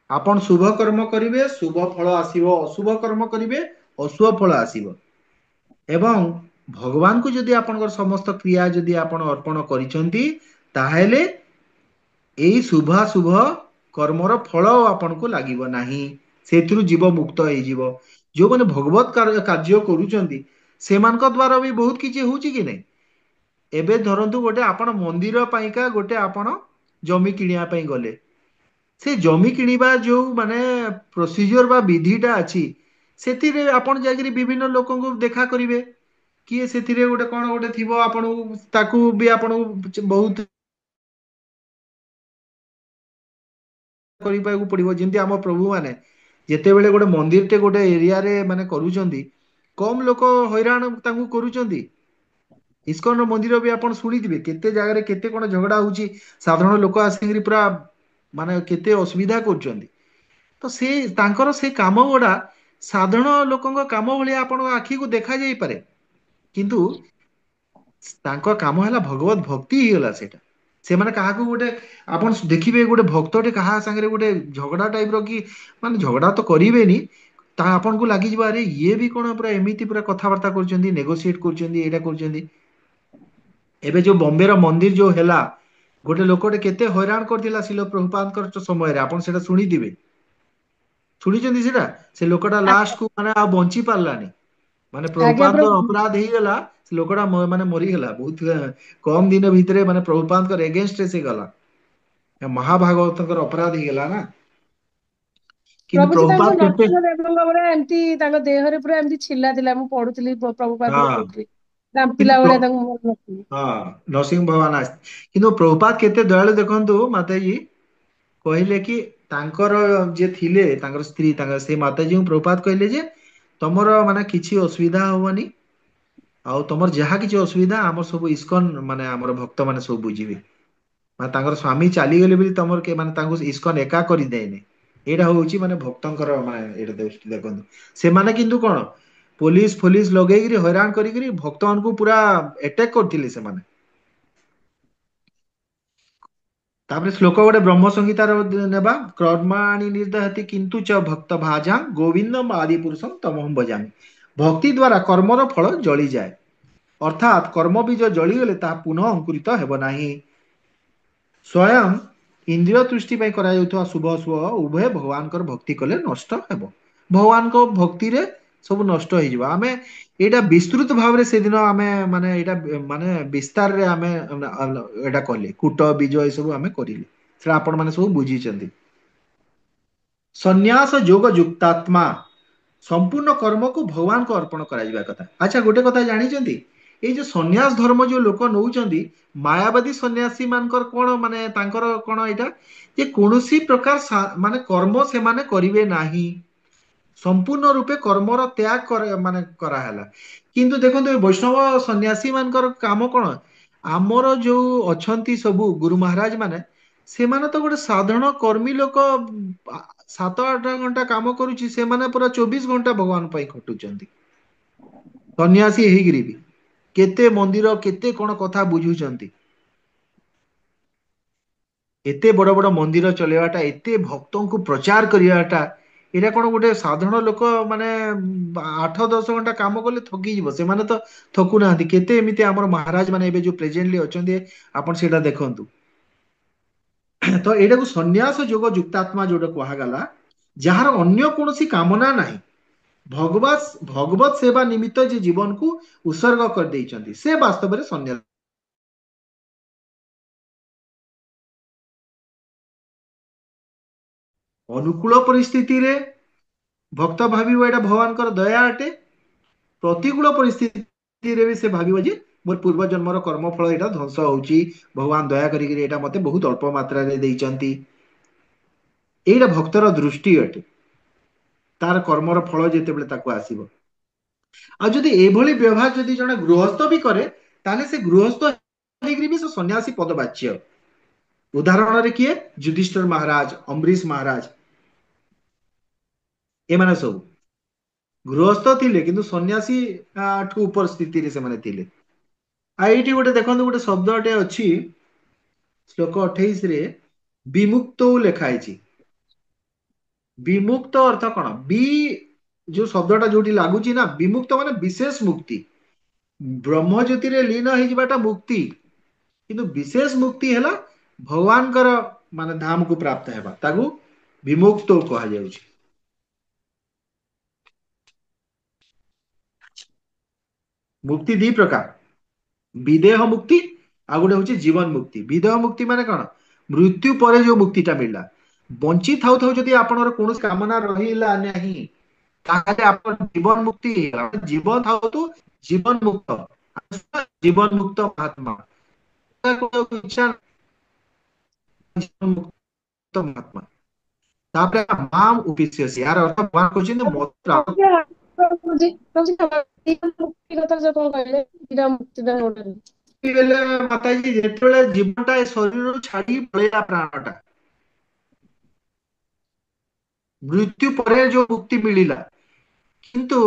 ଆପଣ ଶୁଭ କର୍ମ କରିବେ, ଶୁଭ ଫଳ ଆସିବ। ଅଶୁଭ କର୍ମ କରିବେ, ଅଶୁଭ ଫଳ ଆସିବ। ଏବଂ ଭଗବାନଙ୍କୁ ଯଦି ଆପଣଙ୍କର ସମସ୍ତ କ୍ରିୟା ଯଦି ଆପଣ ଅର୍ପଣ କରିଛନ୍ତି, ତାହେଲେ ଏଇ ଶୁଭାଶୁଭ କର୍ମର ଫଳ ଆପଣଙ୍କୁ ଲାଗିବ ନାହିଁ। ସେଥିରୁ ଜୀବ ମୁକ୍ତ ହେଇଯିବ। ଯୋଉମାନେ ଭଗବତ କାର୍ଯ୍ୟ କରୁଛନ୍ତି, ସେମାନଙ୍କ ଦ୍ଵାରା ବି ବହୁତ କିଛି ହଉଛି କି ନାହିଁ? ଏବେ ଧରନ୍ତୁ, ଗୋଟେ ଆପଣ ମନ୍ଦିର ପାଇଁକା ଗୋଟେ ଆପଣ ଜମି କିଣିବା ପାଇଁ ଗଲେ, ସେ ଜମି କିଣିବା ଯୋଉ ମାନେ ପ୍ରୋସିଜିଓର ବା ବିଧିଟା ଅଛି, ସେଥିରେ ଆପଣ ଯାଇକିରି ବିଭିନ୍ନ ଲୋକଙ୍କୁ ଦେଖା କରିବେ। କିଏ ସେଥିରେ ଗୋଟେ କଣ ଗୋଟେ ଥିବ, ଆପଣଙ୍କୁ ତାକୁ ବି ଆପଣଙ୍କୁ ବହୁତ କରିବାକୁ ପଡିବ। ଯେମିତି ଆମ ପ୍ରଭୁ ମାନେ ଯେତେବେଳେ ଗୋଟେ ମନ୍ଦିରଟେ ଗୋଟେ ଏରିଆରେ ମାନେ କରୁଛନ୍ତି, କମ ଲୋକ ହଇରାଣ ତାଙ୍କୁ କରୁଛନ୍ତି। ଇସ୍କନ ମନ୍ଦିର ବି ଆପଣ ଶୁଣିଥିବେ, କେତେ ଜାଗାରେ କେତେ କଣ ଝଗଡା ହଉଛି। ସାଧାରଣ ଲୋକ ଆସିକିରି ପୁରା ମାନେ କେତେ ଅସୁବିଧା କରୁଛନ୍ତି। ତ ସେ ତାଙ୍କର ସେ କାମ ଗୁଡା ସାଧାରଣ ଲୋକଙ୍କ କାମ ଭଳିଆ ଆପଣଙ୍କ ଆଖିକୁ ଦେଖାଯାଇପାରେ, କିନ୍ତୁ ତାଙ୍କ କାମ ହେଲା ଭଗବତ ଭକ୍ତି ହେଇଗଲା ସେଇଟା। ସେମାନେ କାହାକୁ ଗୋଟେ ଆପଣ ଦେଖିବେ, ଗୋଟେ ଭକ୍ତଟେ କାହା ସାଙ୍ଗରେ ଗୋଟେ ଝଗଡା ଟାଇପ ର କି ମାନେ ଝଗଡା ତ କରିବେନି, ତାହା ଆପଣଙ୍କୁ ଲାଗିଯିବ ଆରେ ଇଏ ବି କଣ ପୁରା ଏମିତି ପୁରା କଥାବାର୍ତ୍ତା କରୁଛନ୍ତି, ନେଗୋସିଏଟ କରୁଛନ୍ତି, ଏଇଟା କରୁଛନ୍ତି। ଏବେ ଯୋଉ ବମ୍ବେର ମନ୍ଦିର ଯୋଉ ହେଲା, ଗୋଟେ ଲୋକଟେ କେତେ ହଇରାଣ କରିଥିଲା ଶିଲ ପ୍ରଭୁପାଦଙ୍କର ସମୟରେ, ଆପଣ ସେଟା ଶୁଣିଥିବେ। ଶୁଣିଛନ୍ତି ସେଟା? ସେ ଲୋକଟା ଲାଷ୍ଟ କୁ ମାନେ ଆଉ ବଞ୍ଚି ପାରିଲାନି। ମାନେ ଆଜ୍ଞା ପ୍ରଭୁପାଦଙ୍କ ପ୍ରଭୁ। ଅପରାଧ ହେଇଗଲା, ସେ ଲୋକଟା ମାନେ ମରିଗଲା। ବହୁତ କମ ଦିନ ଭିତରେ ମାନେ ପ୍ରଭୁପାଦଙ୍କର ଏଗେନଷ୍ଟରେ ସେ ଗଲା। ମହାଭାଗବତଙ୍କର ଅପରାଧ ହେଇଗଲା ନା। କିନ୍ତୁ ପ୍ରଭୁଜୀ ପ୍ରଭୁପାଦ ତାଙ୍କୁ କେତେ ନରସିଂହଦେବଙ୍କ ଭଳିଆ ଏମିତି ତାଙ୍କ ଦେହରେ ପୁରା ଏମିତି ଛିଲା ଥିଲା। ମୁଁ ପଢୁଥିଲି ପ୍ରଭୁପାଦଙ୍କ ହଁ ବୁକରେ, କିନ୍ତୁ ରାମ୍ପିଲା ଭଳିଆ ତାଙ୍କୁ ନଥିଲି। ହଁ, ନରସିଂହ ଭଗବାନ ଆସ କିନ୍ତୁ ପ୍ରଭୁପାଦ କେତେ ଦୟାଳୁ ଦେଖନ୍ତୁ ମାତାଜୀ। କହିଲେ କି ତାଙ୍କର ଯିଏ ଥିଲେ ତାଙ୍କର ସ୍ତ୍ରୀ, ତାଙ୍କର ସେ ମାତାଜୀଙ୍କୁ ପ୍ରଭୁପାଦ କହିଲେ ଯେ ତମର ମାନେ କିଛି ଅସୁବିଧା ହବନି, ଆଉ ତମର ଯାହା କିଛି ଅସୁବିଧା ଆମର ସବୁ ଇସ୍କନ ମାନେ ଆମର ଭକ୍ତ ମାନେ ସବୁ ବୁଝିବେ। ମାନେ ତାଙ୍କର ସ୍ଵାମୀ ଚାଲିଗଲେ ବୋଲି ତମର ମାନେ ତାଙ୍କୁ ଇସ୍କନ ଏକା କରିଦେଇନି। ଏଇଟା ହଉଛି ମାନେ ଭକ୍ତଙ୍କର ମାନେ ଏଇଟା ଦୃଷ୍ଟି ଦେଖନ୍ତୁ। ସେମାନେ କିନ୍ତୁ କଣ ପୋଲିସ ଫୋଲିସ ଲଗେଇକିରି ହଇରାଣ କରିକିରି ଭକ୍ତ ମାନଙ୍କୁ ପୁରା ଆଟାକ କରିଥିଲେ ସେମାନେ। ତାପରେ ଶ୍ଲୋକ ଗୋଟେ ବ୍ରହ୍ମ ସଂହିତାର ନେବା, କର୍ମାଣି ନିର୍ଦହତି କିନ୍ତୁ ଚ ଭକ୍ତ ଭାଜା ଗୋବିନ୍ଦମ ଆଦି ପୁରୁଷମ ତମହମ ଭଜାମି। ଭକ୍ତି ଦ୍ଵାରା କର୍ମର ଫଳ ଜଳିଯାଏ, ଅର୍ଥାତ୍ କର୍ମ ବୀଜ ଜଳିଗଲେ ତାହା ପୁନଃ ଅଙ୍କୁରିତ ହେବ ନାହିଁ। ସ୍ୱୟଂ इंद्रिय तुष्टि ପାଇଁ କରାଯାଉଥିବା शुभ अशुभ उभय भगवान भक्ति कले नष्ट हेब भगवान भक्ति रे सब नष्ट हो ଯିବ ଆମେ एटा विस्तृत भाव रे से दिन आमे माने एटा माने विस्तार रे आमे एटा कले कूट बीज ए सब आमे करिले से आपण माने सब बुझी चंदी सन्यास योग युक्तात्मा संपूर्ण कर्म को भगवान को अर्पण करा कथा अच्छा गोटे कथा जानी चंदी ये जो सन्यास धर्म जो लोक नौचंदी मायावादी सन्यासी मानकर कोन माने तांकर कोन एटा जे कोनोसी प्रकार माने कर्म से माने करिवे नाही संपूर्ण रूपे कर्मर त्याग माने करा हला किंतु देखो वैष्णव सन्यासी मानकर काम कोन आमर जो अछंती सबु गुरु महाराज माने से माने तो गोटे साधारण कर्मी लोक 7-8 घंटा काम करूची से माने पूरा 24 घंटा भगवान पाई खटुचंती सन्यासी हेगिरी भी केते मंदिर केते कोन कथा बुझुचंती एते बड़ बड़ मंदिर चलेवाटा एते भक्तों को प्रचार करियाटा एटा कोन गोटे साधारण लोक माने 8-10 घंटा काम कले थकी जीव से माने तो थकु नाहंती केते एमिते हमर महाराज माने एबे जो प्रेजेंटली अछंती आपण सेटा देखंतु तो एटा को सन्यास योग युक्तात्मा जोटा कहा गला जहार अन्य कोनोसी कामना नाही भगवत सेवा निमित्त जे जीवन को उत्सर्ग कर देइचंती से वास्तव में सन्यास अनुकूल परिस्थिति रे भक्त भाविव एटा भगवान दया अटे प्रतिकूल परिस्थिति रे भी से भाविव जे मोर पूर्व जन्मर कर्म फल एटा ध्वंस होउची भगवान दया करी एटा मते बहुत अल्प मात्रा रे देइचंती एटा भक्तर दृष्टि अटे तार कर्मर फल जेते बेले ताको आसीबो आ जदि एभली व्यवहार जदि जने गृहस्थ भी करे ताले से गृहस्थ हेग्री भी से सन्यासी पदवाच्य उदाहरण रे किए युधिष्ठिर महाराज अम्बरीश महाराज ए माने सब गृहस्थ थिले किंतु सन्यासी ठू ऊपर स्थिति रे से माने थिले आ एठी गोटे देखंतु गोटे शब्दटे अछि श्लोक 28 रे विमुक्त लेखाई छी विमुक्त अर्थ कौन बी जो शब्दटा जोटी लागुची ना विमुक्त माने विशेष मुक्ति ब्रह्म ज्योति रे लीन हो जिबाटा मुक्ति किंतु विशेष मुक्ति हैला भगवान कर माने धाम को प्राप्त हेबा तागु विमुक्त कहा जाउची मुक्ति दी प्रकार विदेह मुक्ति आ गोटे होची जीवन मुक्ति विदेह मुक्ति माने कौन मृत्यु परे जो मुक्तिटा मिलला बंची थाउ थाउ जदि आपनर कोनोस कामना रहिला नाही ताहले आपन जीवन मुक्ति जीवन थाउ तो जीवन मुक्त महात्मा इच्छा जीवन मुक्त महात्मा तापरे माम उपिस्यसि यार अर्थ भगवान कहछिन मत मुक्ति कथा जो कोन कहले इरा मुक्ति दान ओडे बेले माताजी जेतेले जीवनटा ए शरीर छाड़ी पळेला प्राणटा मृत्यु परे जो मुक्ति मिलिला किंतु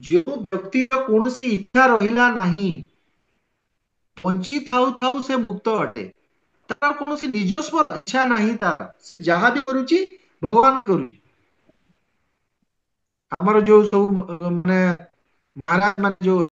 जो व्यक्ति कौन सी इच्छा रहिला नहीं बंची थाउ थाउ से मुक्त अटे तार कौन सी निजस्व इच्छा नहीं तार जहाँ भी करुची भगवान करुची हमर जो सब माने महाराज माने जो